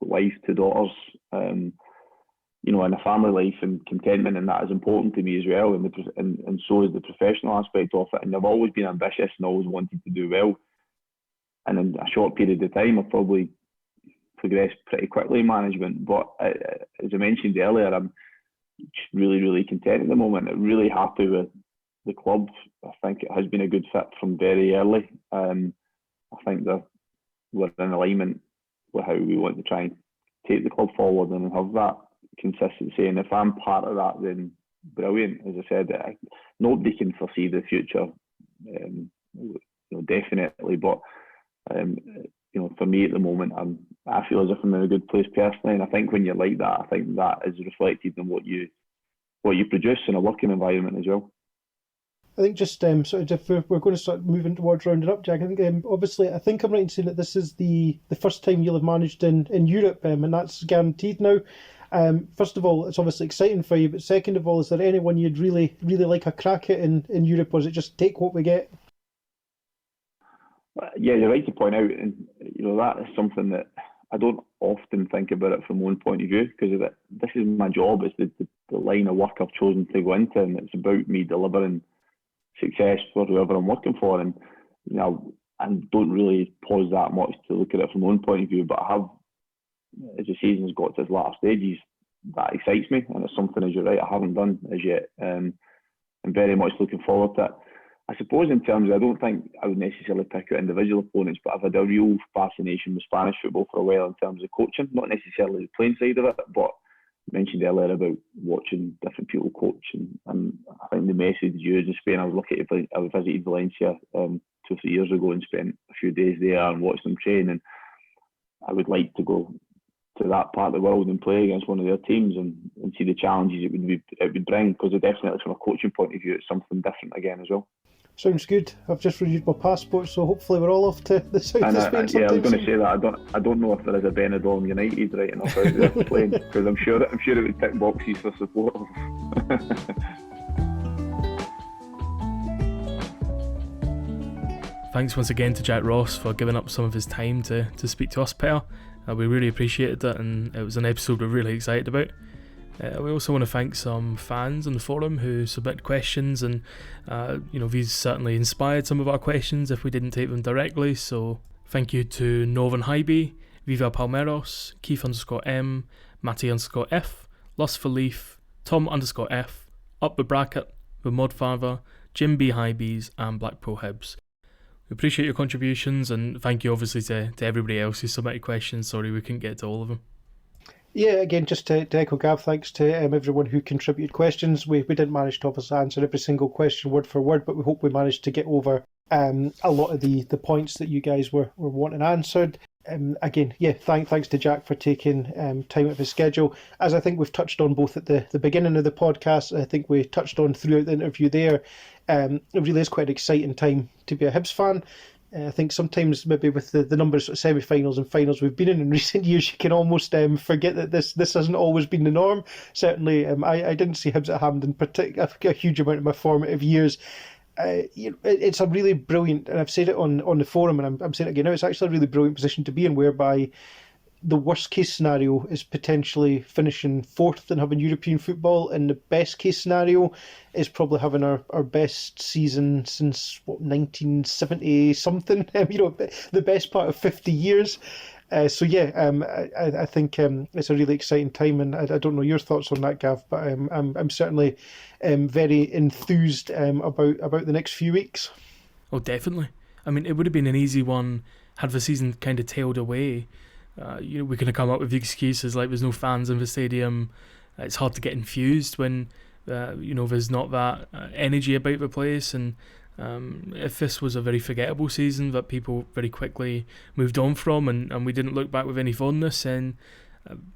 wife, 2 daughters, and a family life and contentment, and that is important to me as well, and so is the professional aspect of it. And I've always been ambitious and always wanted to do well, and in a short period of time I've probably progressed pretty quickly in management. But as I mentioned earlier, I'm really, really content at the moment. I'm really happy with the club. I think it has been a good fit from very early. I think that we're in alignment with how we want to try and take the club forward and have that consistency. And if I'm part of that, then brilliant. As I said, nobody can foresee the future, definitely. But for me at the moment, I feel as if I'm in a good place personally, and I think when you're like that, I think that is reflected in what you produce in a working environment as well. I think just sort of if we're going to start moving towards rounding up, Jack, I think obviously I think I'm right in saying that this is the first time you'll have managed in Europe, and that's guaranteed now. First of all, it's obviously exciting for you, but second of all, is there anyone you'd really, really like a crack at in Europe, or is it just take what we get? Yeah, you're right to point out, and that is something that I don't often think about it from one point of view, because this is my job. It's the line of work I've chosen to go into, and it's about me delivering success for whoever I'm working for. And I don't really pause that much to look at it from one point of view, but I have, as the season's got to its latter stages, that excites me, and it's something, as you're right, I haven't done as yet. I'm very much looking forward to it. I suppose in terms of, I don't think I would necessarily pick out individual opponents, but I've had a real fascination with Spanish football for a while in terms of coaching, not necessarily the playing side of it, but I mentioned earlier about watching different people coach, and I think the message used in Spain, I visited Valencia 2 or 3 years ago and spent a few days there and watched them train, and I would like to go to that part of the world and play against one of their teams and see the challenges it would bring, because definitely from a coaching point of view it's something different again as well. Sounds good. I've just renewed my passport, so hopefully we're all off to the south of Spain. Yeah, I was going to say that. I don't know if there is a Benidorm United right enough out there playing, because I'm sure it would tick boxes for supporters. Thanks once again to Jack Ross for giving up some of his time to speak to us, Peter. We really appreciated it, and it was an episode we're really excited about. We also want to thank some fans on the forum who submitted questions, and these certainly inspired some of our questions if we didn't take them directly. So thank you to Northern Hybe, Viva Palmeros, Keith_M, Matty_F, Lust for Leaf, Tom_F, Up the Bracket, The Modfather, Jim B. Hibs, and Blackpool Hibs. We appreciate your contributions, and thank you obviously to everybody else who submitted questions. Sorry we couldn't get to all of them. Yeah, again, just to echo Gav, thanks to everyone who contributed questions. We didn't manage to obviously answer every single question word for word, but we hope we managed to get over a lot of the points that you guys were wanting answered. Again, yeah, thanks to Jack for taking time out of his schedule. As I think we've touched on both at the beginning of the podcast, I think we touched on throughout the interview there, it really is quite an exciting time to be a Hibs fan. I think sometimes maybe with the numbers of semi-finals and finals we've been in recent years, you can almost forget that this hasn't always been the norm. Certainly, I didn't see Hibs at Hampden a huge amount of my formative years. It's a really brilliant, and I've said it on the forum, and I'm saying it again now, it's actually a really brilliant position to be in, whereby the worst case scenario is potentially finishing fourth and having European football, and the best case scenario is probably having our best season since 1970 something. The best part of 50 years. I think it's a really exciting time, and I don't know your thoughts on that, Gav, but I'm certainly very enthused about the next few weeks. Oh, definitely. I mean, it would have been an easy one had the season kind of tailed away. We could have come up with excuses like there's no fans in the stadium. It's hard to get infused when there's not that energy about the place, and if this was a very forgettable season that people very quickly moved on from, and we didn't look back with any fondness, then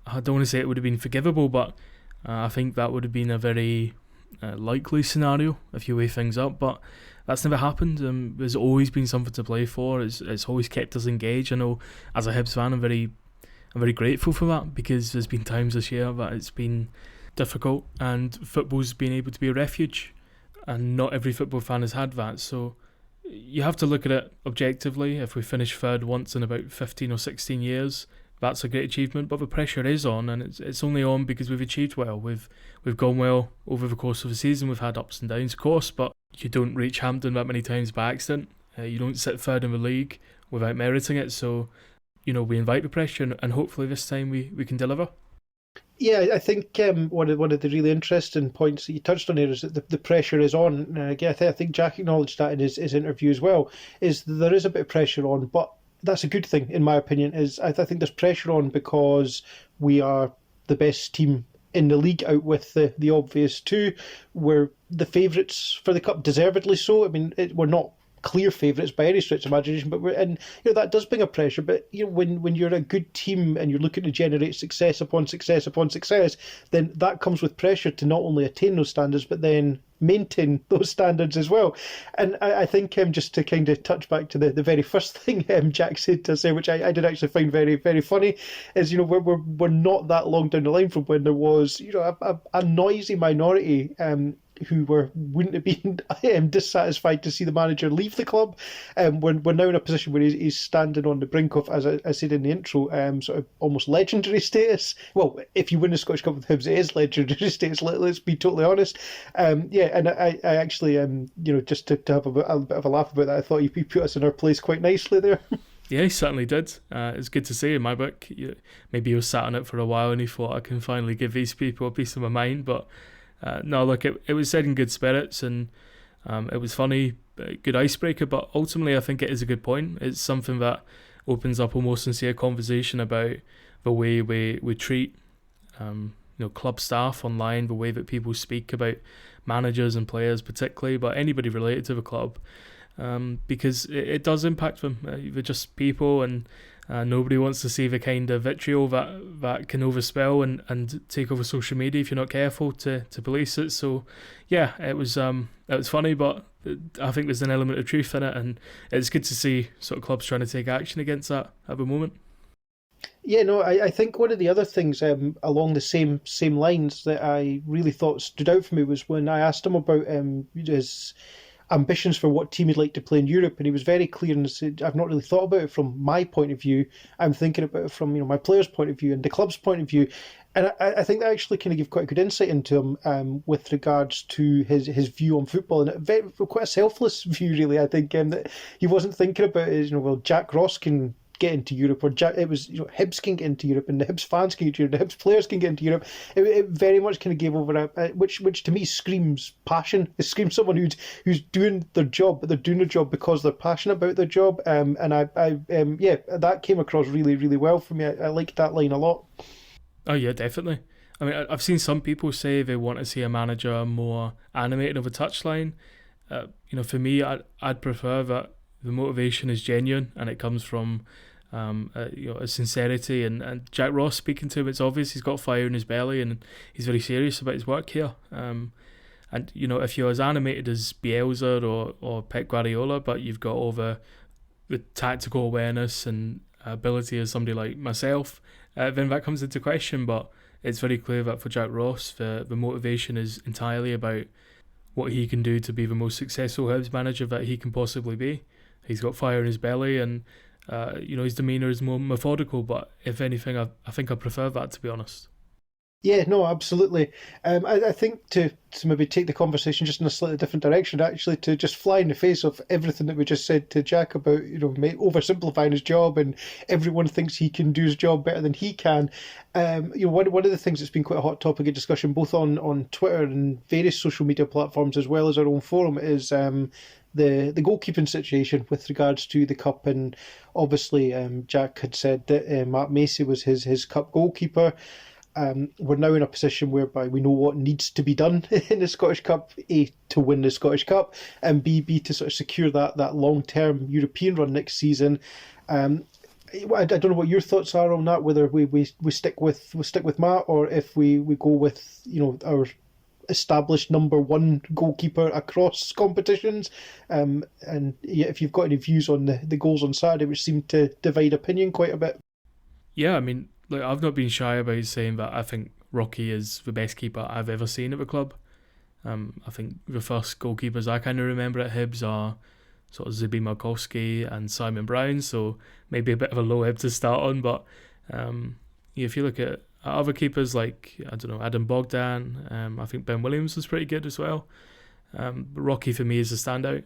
I don't want to say it would have been forgivable, but I think that would have been a very likely scenario if you weigh things up. But that's never happened. There's always been something to play for. It's always kept us engaged. I know as a Hibs fan, I'm very grateful for that, because there's been times this year that it's been difficult, and football's been able to be a refuge, and not every football fan has had that. So you have to look at it objectively. If we finish third once in about 15 or 16 years, that's a great achievement, but the pressure is on, and it's only on because we've achieved well. We've gone well over the course of the season. We've had ups and downs, of course, but you don't reach Hampden that many times by accident. You don't sit third in the league without meriting it. So, we invite the pressure, and hopefully this time we can deliver. Yeah, I think one of the really interesting points that you touched on here is that the pressure is on. Again, I think Jack acknowledged that in his interview as well, is there is a bit of pressure on, but that's a good thing, in my opinion. Is I think there's pressure on because we are the best team in the league, out with the obvious two. We're the favourites for the cup, deservedly so. I mean, we're not clear favourites by any stretch of imagination, but that does bring a pressure. But when you're a good team and you're looking to generate success upon success upon success, then that comes with pressure to not only attain those standards, but then maintain those standards as well. And I think just to kind of touch back to the very first thing Jack said to say, which I did actually find very, very funny, is we're not that long down the line from when there was a noisy minority who wouldn't have been dissatisfied to see the manager leave the club. We're now in a position where he's standing on the brink of, as I said in the intro, sort of almost legendary status. Well, if you win the Scottish Cup with Hibs, it is legendary status. Let's be totally honest. And I actually, just to have a bit of a laugh about that, I thought he put us in our place quite nicely there. Yeah, he certainly did. It's good to see in my book. Maybe he was sat on it for a while and he thought, I can finally give these people a piece of my mind, but no, look, it was said in good spirits, and it was funny, good icebreaker, but ultimately I think it is a good point. It's something that opens up a more sincere conversation about the way we treat club staff online, the way that people speak about managers and players particularly, but anybody related to the club, because it does impact them. They're just people, and nobody wants to see the kind of vitriol that can overspell and take over social media if you're not careful to police it. So yeah, it was funny, but I think there's an element of truth in it, and it's good to see sort of clubs trying to take action against that at the moment. Yeah, no, I think one of the other things along the same lines that I really thought stood out for me was when I asked him about his ambitions for what team he'd like to play in Europe, and he was very clear and said, I've not really thought about it from my point of view. I'm thinking about it from my players' point of view and the club's point of view. And I think that actually kind of gave quite a good insight into him with regards to his view on football, and quite a selfless view, really. I think that he wasn't thinking about it as, Jack Ross can get into Europe, or it was Hibs can get into Europe, and the Hibs fans can get into Europe, the Hibs players can get into Europe. It very much kind of gave over which to me screams passion. It screams someone who's doing their job, but they're doing their job because they're passionate about their job. And that came across really, really well for me. I liked that line a lot. Oh yeah, definitely. I mean, I've seen some people say they want to see a manager more animated of a touchline. For me, I'd prefer that the motivation is genuine and it comes from a sincerity. And Jack Ross, speaking to him, it's obvious he's got fire in his belly and he's very serious about his work here. And if you're as animated as Bielsa or Pep Guardiola, but you've got all the tactical awareness and ability as somebody like myself, then that comes into question. But it's very clear that for Jack Ross, the motivation is entirely about what he can do to be the most successful Hibs manager that he can possibly be. He's got fire in his belly, and his demeanour is more methodical. But if anything, I think I prefer that, to be honest. Yeah, no, absolutely. I think to maybe take the conversation just in a slightly different direction, actually, to just fly in the face of everything that we just said to Jack about, oversimplifying his job and everyone thinks he can do his job better than he can. One of the things that's been quite a hot topic of discussion, both on Twitter and various social media platforms, as well as our own forum, is the goalkeeping situation with regards to the cup. And obviously, Jack had said that Matt Macey was his cup goalkeeper. We're now in a position whereby we know what needs to be done in the Scottish Cup: A, to win the Scottish Cup, and B, to sort of secure that long-term European run next season. I don't know what your thoughts are on that, whether we stick with Matt, or if we go with our established number one goalkeeper across competitions. If you've got any views on the goals on Saturday, which seemed to divide opinion quite a bit. Yeah, I mean, I've not been shy about saying that I think Rocky is the best keeper I've ever seen at the club. I think the first goalkeepers I kind of remember at Hibs are sort of Zubi Markowski and Simon Brown, so maybe a bit of a low ebb to start on. But if you look at other keepers like, I don't know, Adam Bogdan, I think Ben Williams was pretty good as well. But Rocky for me is a standout,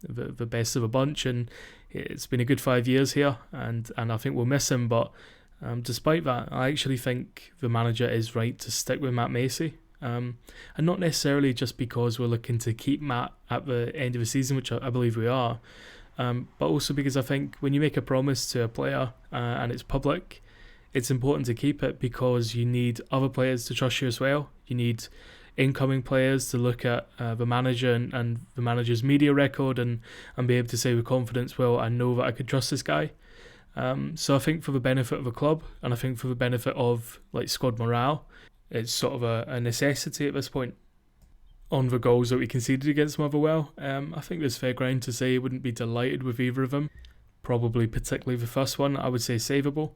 the best of a bunch, and it's been a good 5 years here, and I think we'll miss him. But despite that, I actually think the manager is right to stick with Matt Macey, and not necessarily just because we're looking to keep Matt at the end of the season, which I believe we are, but also because I think when you make a promise to a player and it's public, it's important to keep it, because you need other players to trust you as well. You need incoming players to look at the manager and the manager's media record and be able to say with confidence, well, I know that I could trust this guy. So I think for the benefit of the club, and I think for the benefit of squad morale, it's sort of a necessity at this point. On the goals that we conceded against Motherwell, I think there's fair ground to say I wouldn't be delighted with either of them. Probably particularly the first one, I would say savable.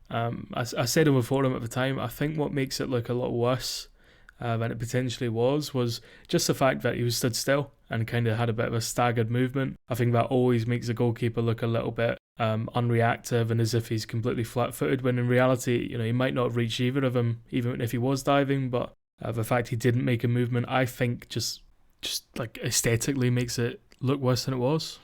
I said on the forum at the time, I think what makes it look a lot worse than it potentially was just the fact that he was stood still and kind of had a bit of a staggered movement. I think that always makes a goalkeeper look a little bit unreactive and as if he's completely flat-footed, when in reality, he might not have reached either of them, even if he was diving. But the fact he didn't make a movement, I think just aesthetically makes it look worse than it was.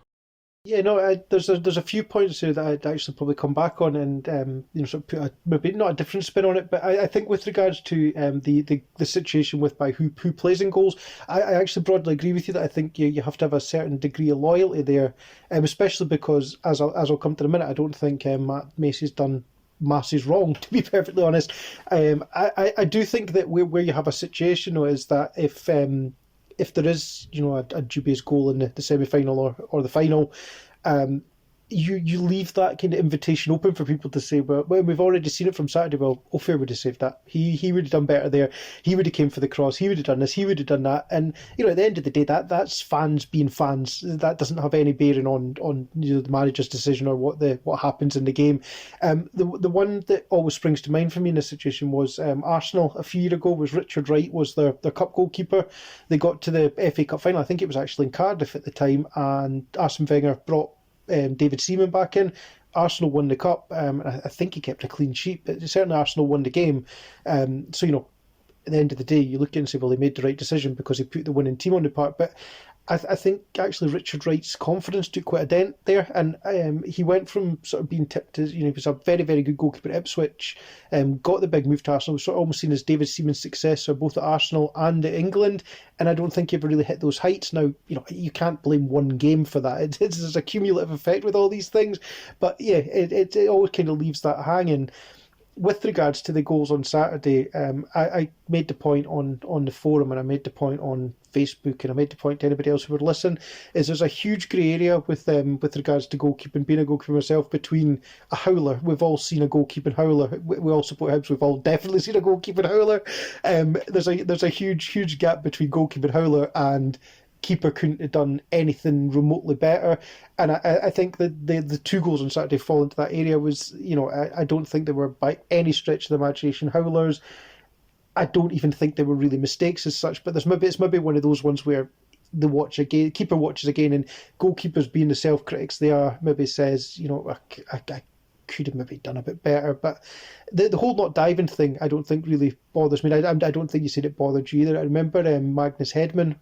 Yeah, no, there's a few points here that I'd actually probably come back on and sort of put maybe not a different spin on it, but I think with regards to the situation with by who plays in goals, I actually broadly agree with you that I think you have to have a certain degree of loyalty there, especially because as I'll come to in a minute, I don't think Matt Macey's done masses wrong, to be perfectly honest. I do think that where you have a situation though is that if there is, a dubious goal in the semi-final or the final, you leave that kind of invitation open for people to say, well, we've already seen it from Saturday. Well, Ophir would have saved that. He would have done better there. He would have came for the cross. He would have done this. He would have done that. And at the end of the day, that's fans being fans. That doesn't have any bearing on the manager's decision or what happens in the game. The one that always springs to mind for me in this situation was Arsenal a few years ago. Was Richard Wright was their cup goalkeeper. They got to the FA Cup final. I think it was actually in Cardiff at the time, and Arsene Wenger brought David Seaman back in. Arsenal won the cup. I think he kept a clean sheet, but certainly Arsenal won the game. So at the end of the day, you look at it and say, well, he made the right decision because he put the winning team on the park. But I think actually Richard Wright's confidence took quite a dent there, and he went from sort of being tipped as, he was a very, very good goalkeeper at Ipswich, got the big move to Arsenal, was sort of almost seen as David Seaman's successor both at Arsenal and at England, and I don't think he ever really hit those heights. Now, you can't blame one game for that. It's a cumulative effect with all these things, but yeah, it always kind of leaves that hanging. With regards to the goals on Saturday, I made the point on the forum, and I made the point on Facebook, and I made the point to anybody else who would listen, is there's a huge grey area with regards to goalkeeping. Being a goalkeeper myself, between a howler, we've all seen a goalkeeping howler. We all support Hibs, we've all definitely seen a goalkeeping howler. There's a huge gap between goalkeeping howler and keeper couldn't have done anything remotely better. And I think that the two goals on Saturday fall into that area. Was, I don't think they were by any stretch of the imagination howlers. I don't even think they were really mistakes as such, but it's maybe one of those ones where keeper watches again, and goalkeepers being the self-critics they are, maybe says, I could have maybe done a bit better. But the whole not diving thing, I don't think really bothers me. I don't think you said it bothered you either. I remember Magnus Hedman,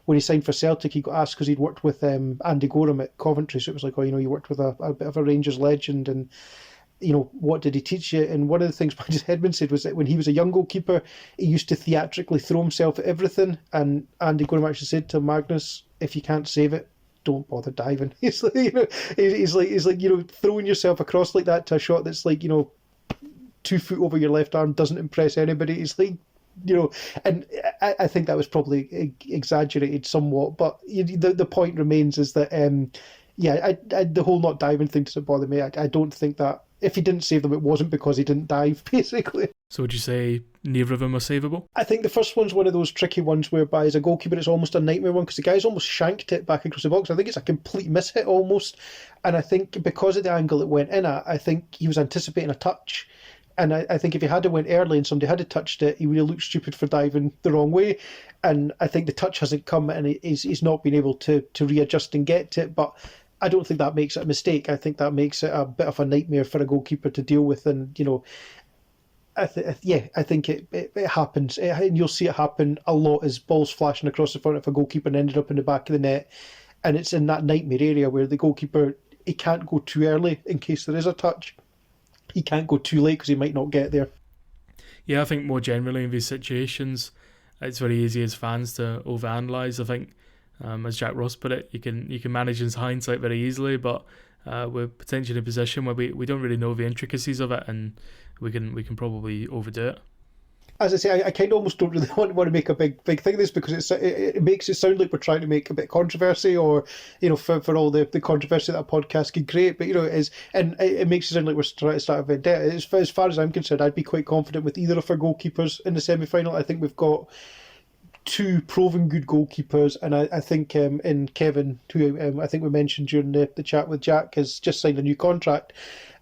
when he signed for Celtic, he got asked because he'd worked with Andy Gorham at Coventry, so it was like, you worked with a bit of a Rangers legend, and what did he teach you? And one of the things Magnus Hedman said was that when he was a young goalkeeper, he used to theatrically throw himself at everything, and Andy Gorham actually said to Magnus, if you can't save it, don't bother diving. He's like, throwing yourself across like that to a shot that's like, 2 foot over your left arm doesn't impress anybody. It's like, and I think that was probably exaggerated somewhat, but the point remains is that, the whole not diving thing doesn't bother me. I don't think that if he didn't save them, it wasn't because he didn't dive, basically. So would you say neither of them are savable? I think the first one's one of those tricky ones whereby as a goalkeeper it's almost a nightmare one, because the guy's almost shanked it back across the box. I think it's a complete mishit almost, and I think because of the angle it went in at, I think he was anticipating a touch. And I think if he had went early and somebody had touched it, he would have looked stupid for diving the wrong way. And I think the touch hasn't come, and he's not been able to readjust and get to it. But I don't think that makes it a mistake. I think that makes it a bit of a nightmare for a goalkeeper to deal with. And, I think it happens. And you'll see it happen a lot as balls flashing across the front of a goalkeeper and ended up in the back of the net. And it's in that nightmare area where the goalkeeper, he can't go too early in case there is a touch. He can't go too late because he might not get there. Yeah, I think more generally in these situations, it's very easy as fans to overanalyze. I think, as Jack Ross put it, you can manage in hindsight very easily, but we're potentially in a position where we don't really know the intricacies of it, and we can probably overdo it. As I say, I kind of almost don't really want to make a big thing of this, because it makes it sound like we're trying to make a bit of controversy, or for all the controversy that a podcast can create. But it makes it sound like we're trying to start a vendetta. As far as I'm concerned, I'd be quite confident with either of our goalkeepers in the semi-final. I think we've got 2 proven good goalkeepers, and I think in Kevin, who I think we mentioned during the chat with Jack, has just signed a new contract.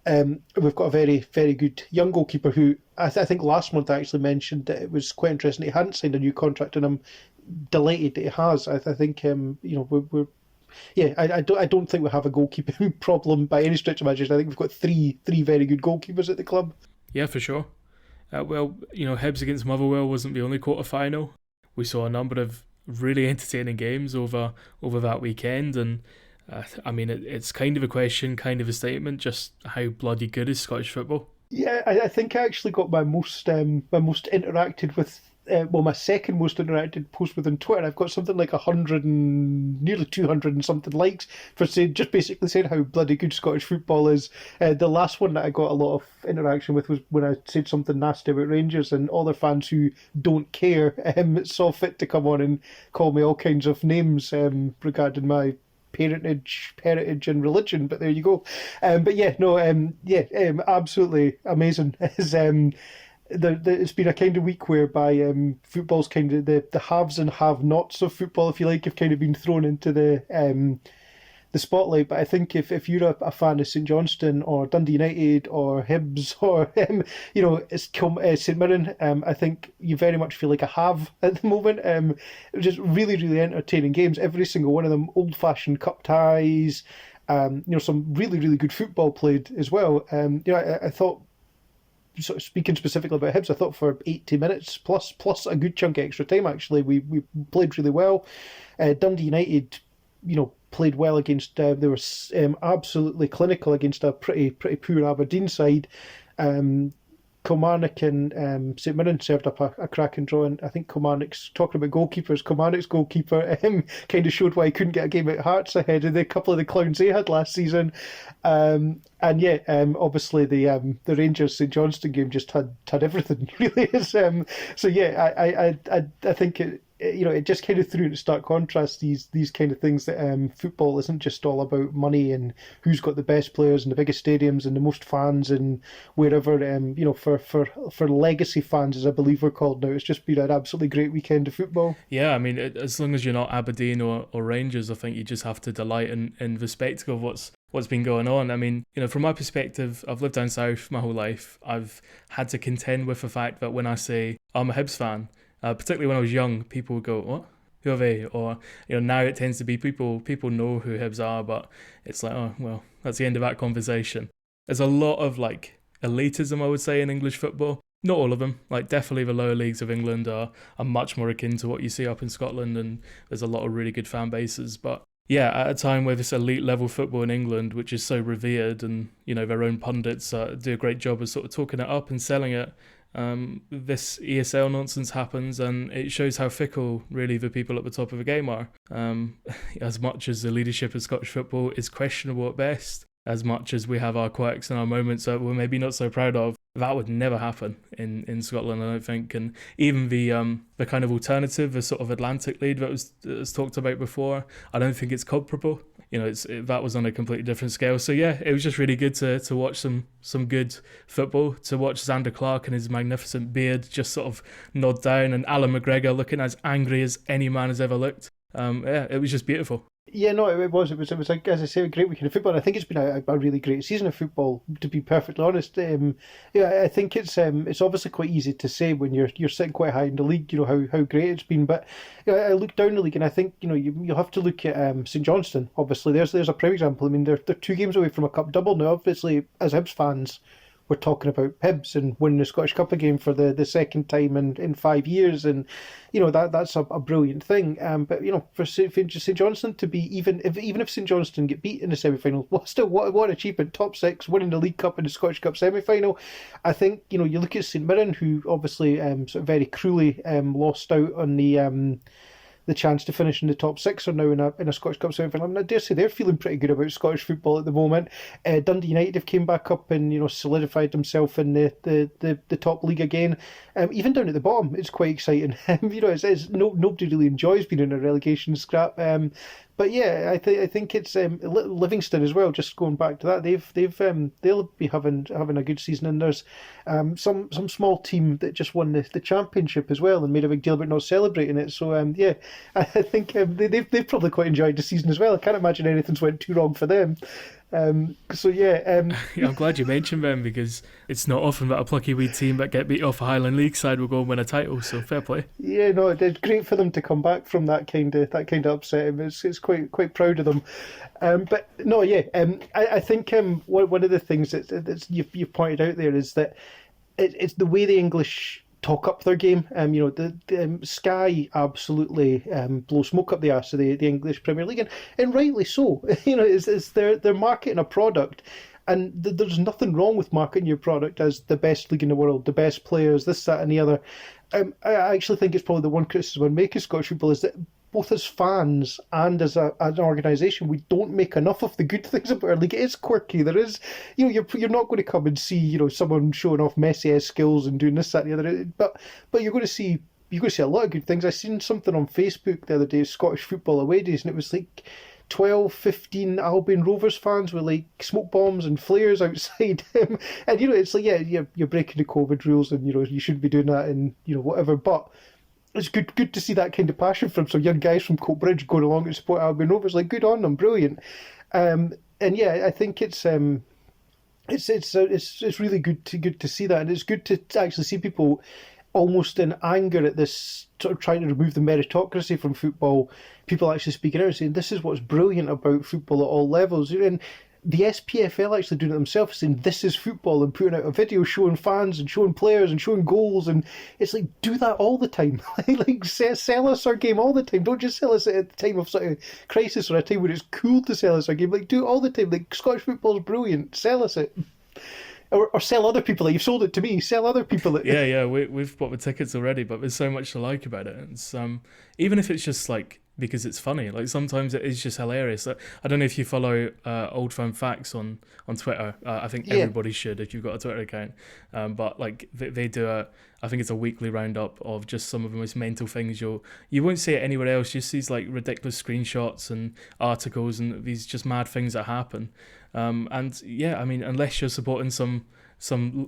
We've got a very, very good young goalkeeper who I think last month I actually mentioned that it was quite interesting that he hadn't signed a new contract, and I'm delighted that he has. I think I don't think we have a goalkeeping problem by any stretch of imagination. I think we've got three very good goalkeepers at the club. Yeah, for sure. Hibs against Motherwell wasn't the only quarter-final. We saw a number of really entertaining games over that weekend, and it's kind of a question, kind of a statement, just how bloody good is Scottish football? Yeah, I think I actually got my most interacted with, my second most interacted post within Twitter. I've got something like 100 and nearly 200 and something likes for basically saying how bloody good Scottish football is. The last one that I got a lot of interaction with was when I said something nasty about Rangers, and all their fans who don't care saw fit to come on and call me all kinds of names regarding my parentage, heritage, and religion. But there you go. Absolutely amazing. It's been a kind of week whereby football's kind of the haves and have-nots of football, if you like, have kind of been thrown into the spotlight. But I think if you're a fan of St Johnstone or Dundee United or Hibs or St Mirren, I think you very much feel like a have at the moment. Just really, really entertaining games. Every single one of them, old-fashioned cup ties. Some really, really good football played as well. I thought sort of speaking specifically about Hibs, I thought for 80 minutes plus a good chunk of extra time, actually, we played really well. Dundee United, played well against. They were absolutely clinical against a pretty poor Aberdeen side. Kilmarnock and St Mirren served up a cracking draw, and I think Kilmarnock's, talking about goalkeepers, Kilmarnock's goalkeeper kind of showed why he couldn't get a game at Hearts ahead of the couple of the clowns they had last season. Obviously the Rangers St Johnstone game just had everything really. I think it just kind of threw into stark contrast these kind of things that football isn't just all about money and who's got the best players and the biggest stadiums and the most fans and wherever. For legacy fans, as I believe we're called now, it's just been an absolutely great weekend of football. Yeah, I mean, as long as you're not Aberdeen or Rangers, I think you just have to delight in the spectacle of what's been going on. I mean, from my perspective, I've lived down south my whole life. I've had to contend with the fact that when I say I'm a Hibs fan, particularly when I was young, people would go, "What? Who are they?" Or now it tends to be people know who Hibs are, but it's like, oh well, that's the end of that conversation. There's a lot of elitism, I would say, in English football. Not all of them. Definitely the lower leagues of England are much more akin to what you see up in Scotland, and there's a lot of really good fan bases. But yeah, at a time where this elite level football in England, which is so revered, and their own pundits do a great job of sort of talking it up and selling it, this ESL nonsense happens, and it shows how fickle really the people at the top of the game are. As much as the leadership of Scottish football is questionable at best, as much as we have our quirks and our moments that we're maybe not so proud of, that would never happen in Scotland, I don't think. And even the kind of alternative, the sort of Atlantic lead that was talked about before, I don't think it's comparable. That was on a completely different scale. So yeah, it was just really good to watch some good football, to watch Xander Clark and his magnificent beard just sort of nod down, and Alan McGregor looking as angry as any man has ever looked. It was just beautiful. Yeah, no, it was, as I say, a great weekend of football. And I think it's been a really great season of football, to be perfectly honest. I think it's obviously quite easy to say when you're sitting quite high in the league, how great it's been. But I look down the league, and I think you'll have to look at St Johnstone. Obviously, there's a prime example. I mean, they're 2 games away from a cup double now. Obviously, as Hibs fans, we're talking about Hibs and winning the Scottish Cup again for the second time in 5 years, and that's a brilliant thing. But for St Johnstone to be even if St Johnstone get beat in the semi-final, still what an achievement! Top 6, winning the League Cup and the Scottish Cup semi-final. I think you look at St Mirren, who obviously sort of very cruelly lost out on the chance to finish in the top 6 are now in a Scottish Cup semi-final. I dare say they're feeling pretty good about Scottish football at the moment. Dundee United have came back up and solidified themselves in the top league again. Even down at the bottom, it's quite exciting. Nobody really enjoys being in a relegation scrap. But yeah, I think it's Livingston as well. Just going back to that, they'll be having a good season, and there's some small team that just won the championship as well and made a big deal about not celebrating it. So I think they've probably quite enjoyed the season as well. I can't imagine anything's went too wrong for them. I'm glad you mentioned them, because it's not often that a plucky wee team that get beat off a Highland League side will go and win a title, so fair play. Yeah, no, it's great for them to come back from that kind of upset. It's quite proud of them. I think one of the things that you've pointed out there is that it's the way the English talk up their game. The Sky absolutely blow smoke up the arse of the English Premier League, and rightly so. They're marketing a product, and there's nothing wrong with marketing your product as the best league in the world, the best players, this, that, and the other. I actually think it's probably the one criticism I make of Scottish football is that both as fans and as an organisation, we don't make enough of the good things about our league. It is quirky. There is, you're not going to come and see, someone showing off Messi-esque skills and doing this, that, and the other. But you're going to see a lot of good things. I seen something on Facebook the other day, Scottish football away days, and it was like 12, 15 Albion Rovers fans with like smoke bombs and flares outside. And it's like, yeah, you're breaking the COVID rules, and you shouldn't be doing that, and whatever. But it's good to see that kind of passion from some young guys from Coatbridge going along to support Albion Rovers. Like, good on them, brilliant. And yeah, I think it's really good to see that, and it's good to actually see people almost in anger at this sort of trying to remove the meritocracy from football. People actually speaking out and saying this is what's brilliant about football at all levels. And the SPFL actually doing it themselves, saying this is football and putting out a video showing fans and showing players and showing goals, and it's like, do that all the time. Like sell us our game all the time. Don't just sell us at the time of sort of crisis or a time when it's cool to sell us our game. Like, do it all the time. Like, Scottish football is brilliant. Sell us it. Or sell other people it. You've sold it to me. Sell other people it. Yeah, we've bought the tickets already, but there's so much to like about it. It's even if it's just like because it's funny. Like sometimes it is just hilarious. I don't know if you follow Old Firm Facts on Twitter. I think everybody should if you've got a Twitter account. But like they do I think it's a weekly roundup of just some of the most mental things you won't see it anywhere else. Just these like ridiculous screenshots and articles and these just mad things that happen. And yeah, I mean, unless you're supporting some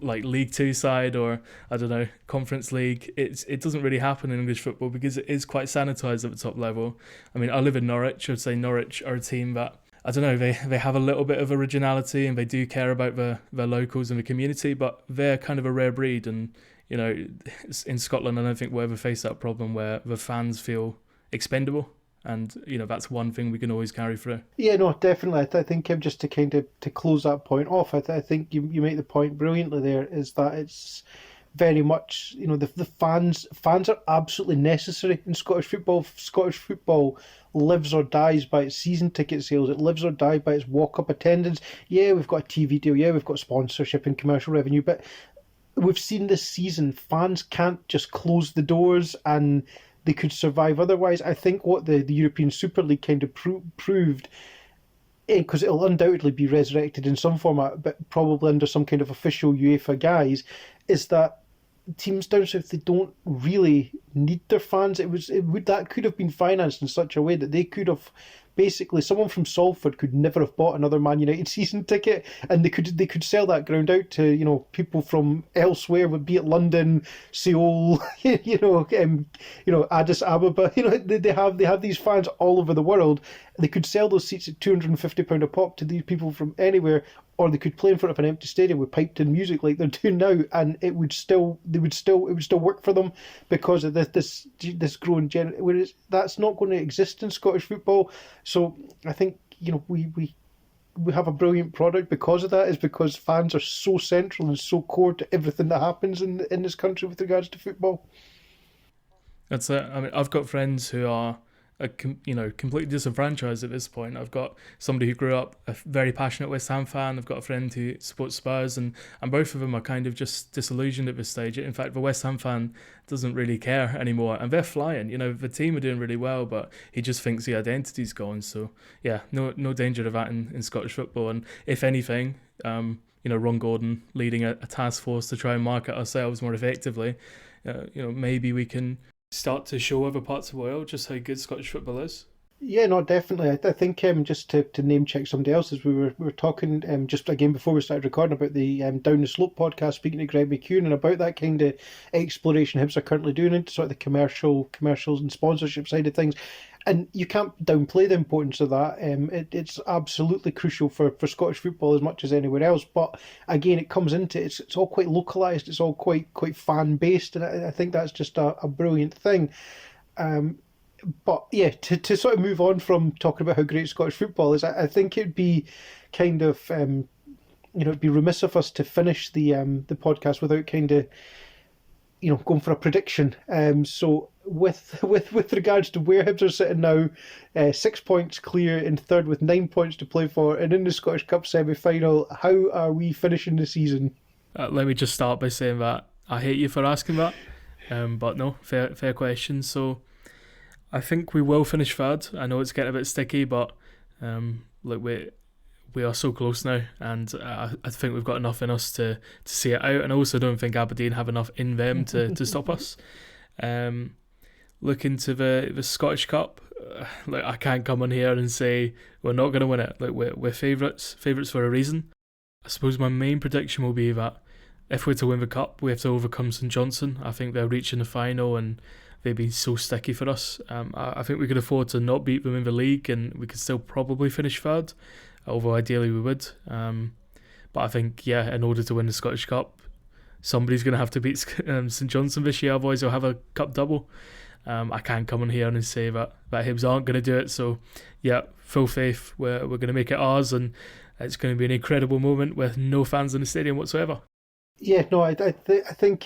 like League Two side or I don't know Conference League, it doesn't really happen in English football because it is quite sanitised at the top level. I mean, I live in Norwich. I'd say Norwich are a team that I don't know, they have a little bit of originality and they do care about their locals and the community, but they're kind of a rare breed. And you know, in Scotland, I don't think we'll ever face that problem where the fans feel expendable. And you know, that's one thing we can always carry through. Yeah, no, definitely. I think just to kind of to close that point off, I think you make the point brilliantly. There is that it's very much, you know, the fans are absolutely necessary in Scottish football. Scottish football lives or dies by its season ticket sales. It lives or dies by its walk-up attendance. Yeah, we've got a TV deal. Yeah, we've got sponsorship and commercial revenue, but we've seen this season fans can't just close the doors and they could survive otherwise. I think what the European Super League kind of proved, because it'll undoubtedly be resurrected in some format, but probably under some kind of official UEFA guise, is that teams down south, they don't really need their fans. That could have been financed in such a way that they could have basically, someone from Salford could never have bought another Man United season ticket, and they could sell that ground out to, you know, people from elsewhere, be it London, Seoul, Addis Ababa. You know, they have these fans all over the world. They could sell those seats at £250 a pop to these people from anywhere, or they could play in front of an empty stadium with piped in music like they're doing now, and it would still work for them because of this growing whereas that's not going to exist in Scottish football. So I think, you know, we have a brilliant product because of that, is because fans are so central and so core to everything that happens in this country with regards to football. That's it. I mean, I've got friends who are completely disenfranchised at this point. I've got somebody who grew up a very passionate West Ham fan. I've got a friend who supports Spurs, and both of them are kind of just disillusioned at this stage. In fact, the West Ham fan doesn't really care anymore, and they're flying. You know, the team are doing really well, but he just thinks the identity's gone. So yeah, no danger of that in Scottish football. And if anything, Ron Gordon leading a task force to try and market ourselves more effectively. Maybe we can start to show other parts of the world just how good Scottish football is. Yeah, no, definitely. I think just to name check somebody else, as we were talking just again before we started recording about the Down the Slope podcast, speaking to Greg McEwen, and about that kind of exploration Hibs are currently doing into sort of the commercials and sponsorship side of things. And you can't downplay the importance of that. It's absolutely crucial for Scottish football as much as anywhere else. But again, it comes into it's all quite localised. It's all quite fan based, and I think that's just a brilliant thing. But yeah, to sort of move on from talking about how great Scottish football is, I think it'd be kind of it'd be remiss of us to finish the podcast without kind of going for a prediction. So with regards to where Hibs are sitting now, 6 points clear in third with 9 points to play for, and in the Scottish Cup semi-final, how are we finishing the season? Let me just start by saying that I hate you for asking that, but no, fair question. So I think we will finish third. I know it's getting a bit sticky, but we are so close now, and I think we've got enough in us to see it out, and I also don't think Aberdeen have enough in them to stop us. Looking to the Scottish Cup, I can't come on here and say we're not going to win it. We're favourites for a reason. I suppose my main prediction will be that if we're to win the Cup, we have to overcome St Johnstone. I think they're reaching the final, and they've been so sticky for us. I think we could afford to not beat them in the league, and we could still probably finish third, although ideally we would. But I think, in order to win the Scottish Cup, somebody's going to have to beat St Johnstone this year, otherwise they'll have a cup double. I can't come on here and say that Hibs aren't going to do it. So, full faith, we're going to make it ours, and it's going to be an incredible moment with no fans in the stadium whatsoever. Yeah, no, I think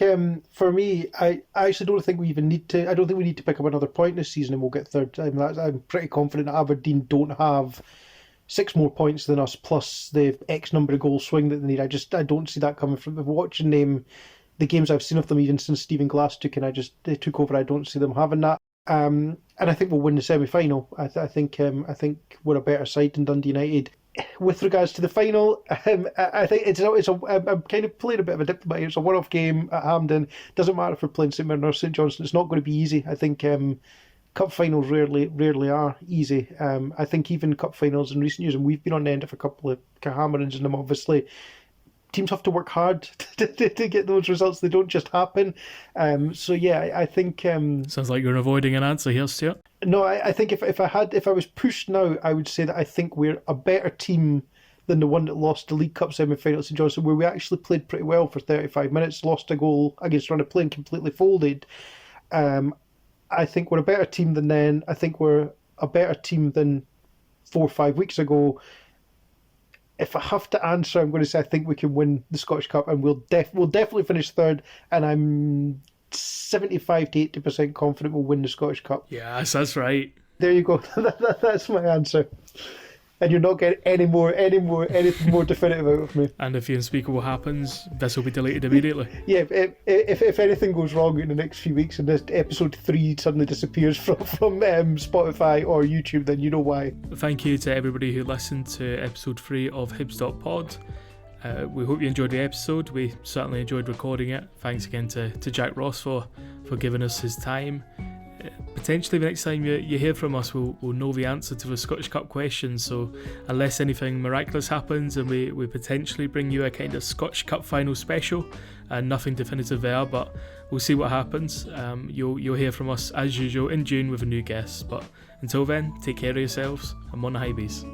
for me, I actually don't think we even need to. I don't think we need to pick up another point this season and we'll get third. I'm pretty confident that Aberdeen don't have 6 more points than us plus the X number of goal swing that they need. I don't see that coming from watching them. The games I've seen of them, even since Stephen Glass took over, I don't see them having that. And I think we'll win the semi-final. I think we're a better side than Dundee United. With regards to the final, I think I'm kind of playing a bit of a diplomat here. It's a one-off game at Hampden. Doesn't matter if we're playing St Mirren or St Johnstone. It's not going to be easy. I think cup finals rarely are easy. I think even cup finals in recent years, and we've been on the end of a couple of hammerings in them, obviously, teams have to work hard to get those results. They don't just happen. So yeah, I think. Sounds like you're avoiding an answer here, Stuart. No, I think if I was pushed now, I would say that I think we're a better team than the one that lost the League Cup semi-final at St Johnstone, where we actually played pretty well for 35 minutes, lost a goal against Run of Play and completely folded. I think we're a better team than then. I think we're a better team than 4 or 5 weeks ago. If I have to answer, I'm going to say I think we can win the Scottish Cup, and we'll definitely finish third. And I'm 75 to 80% confident we'll win the Scottish Cup. Yes, that's right. There you go. That's my answer. And you're not getting anything more definitive out of me. And if the unspeakable happens, this will be deleted immediately. Yeah, if anything goes wrong in the next few weeks and this episode 3 suddenly disappears from Spotify or YouTube, then you know why. Thank you to everybody who listened to episode 3 of Hibs.pod. We hope you enjoyed the episode. We certainly enjoyed recording it. Thanks again to Jack Ross for giving us his time. Potentially the next time you hear from us, we'll know the answer to the Scottish Cup question. So unless anything miraculous happens and we potentially bring you a kind of Scottish Cup final special, and nothing definitive there, but we'll see what happens. You'll hear from us as usual in June with a new guest. But until then, take care of yourselves and Mon Hibs.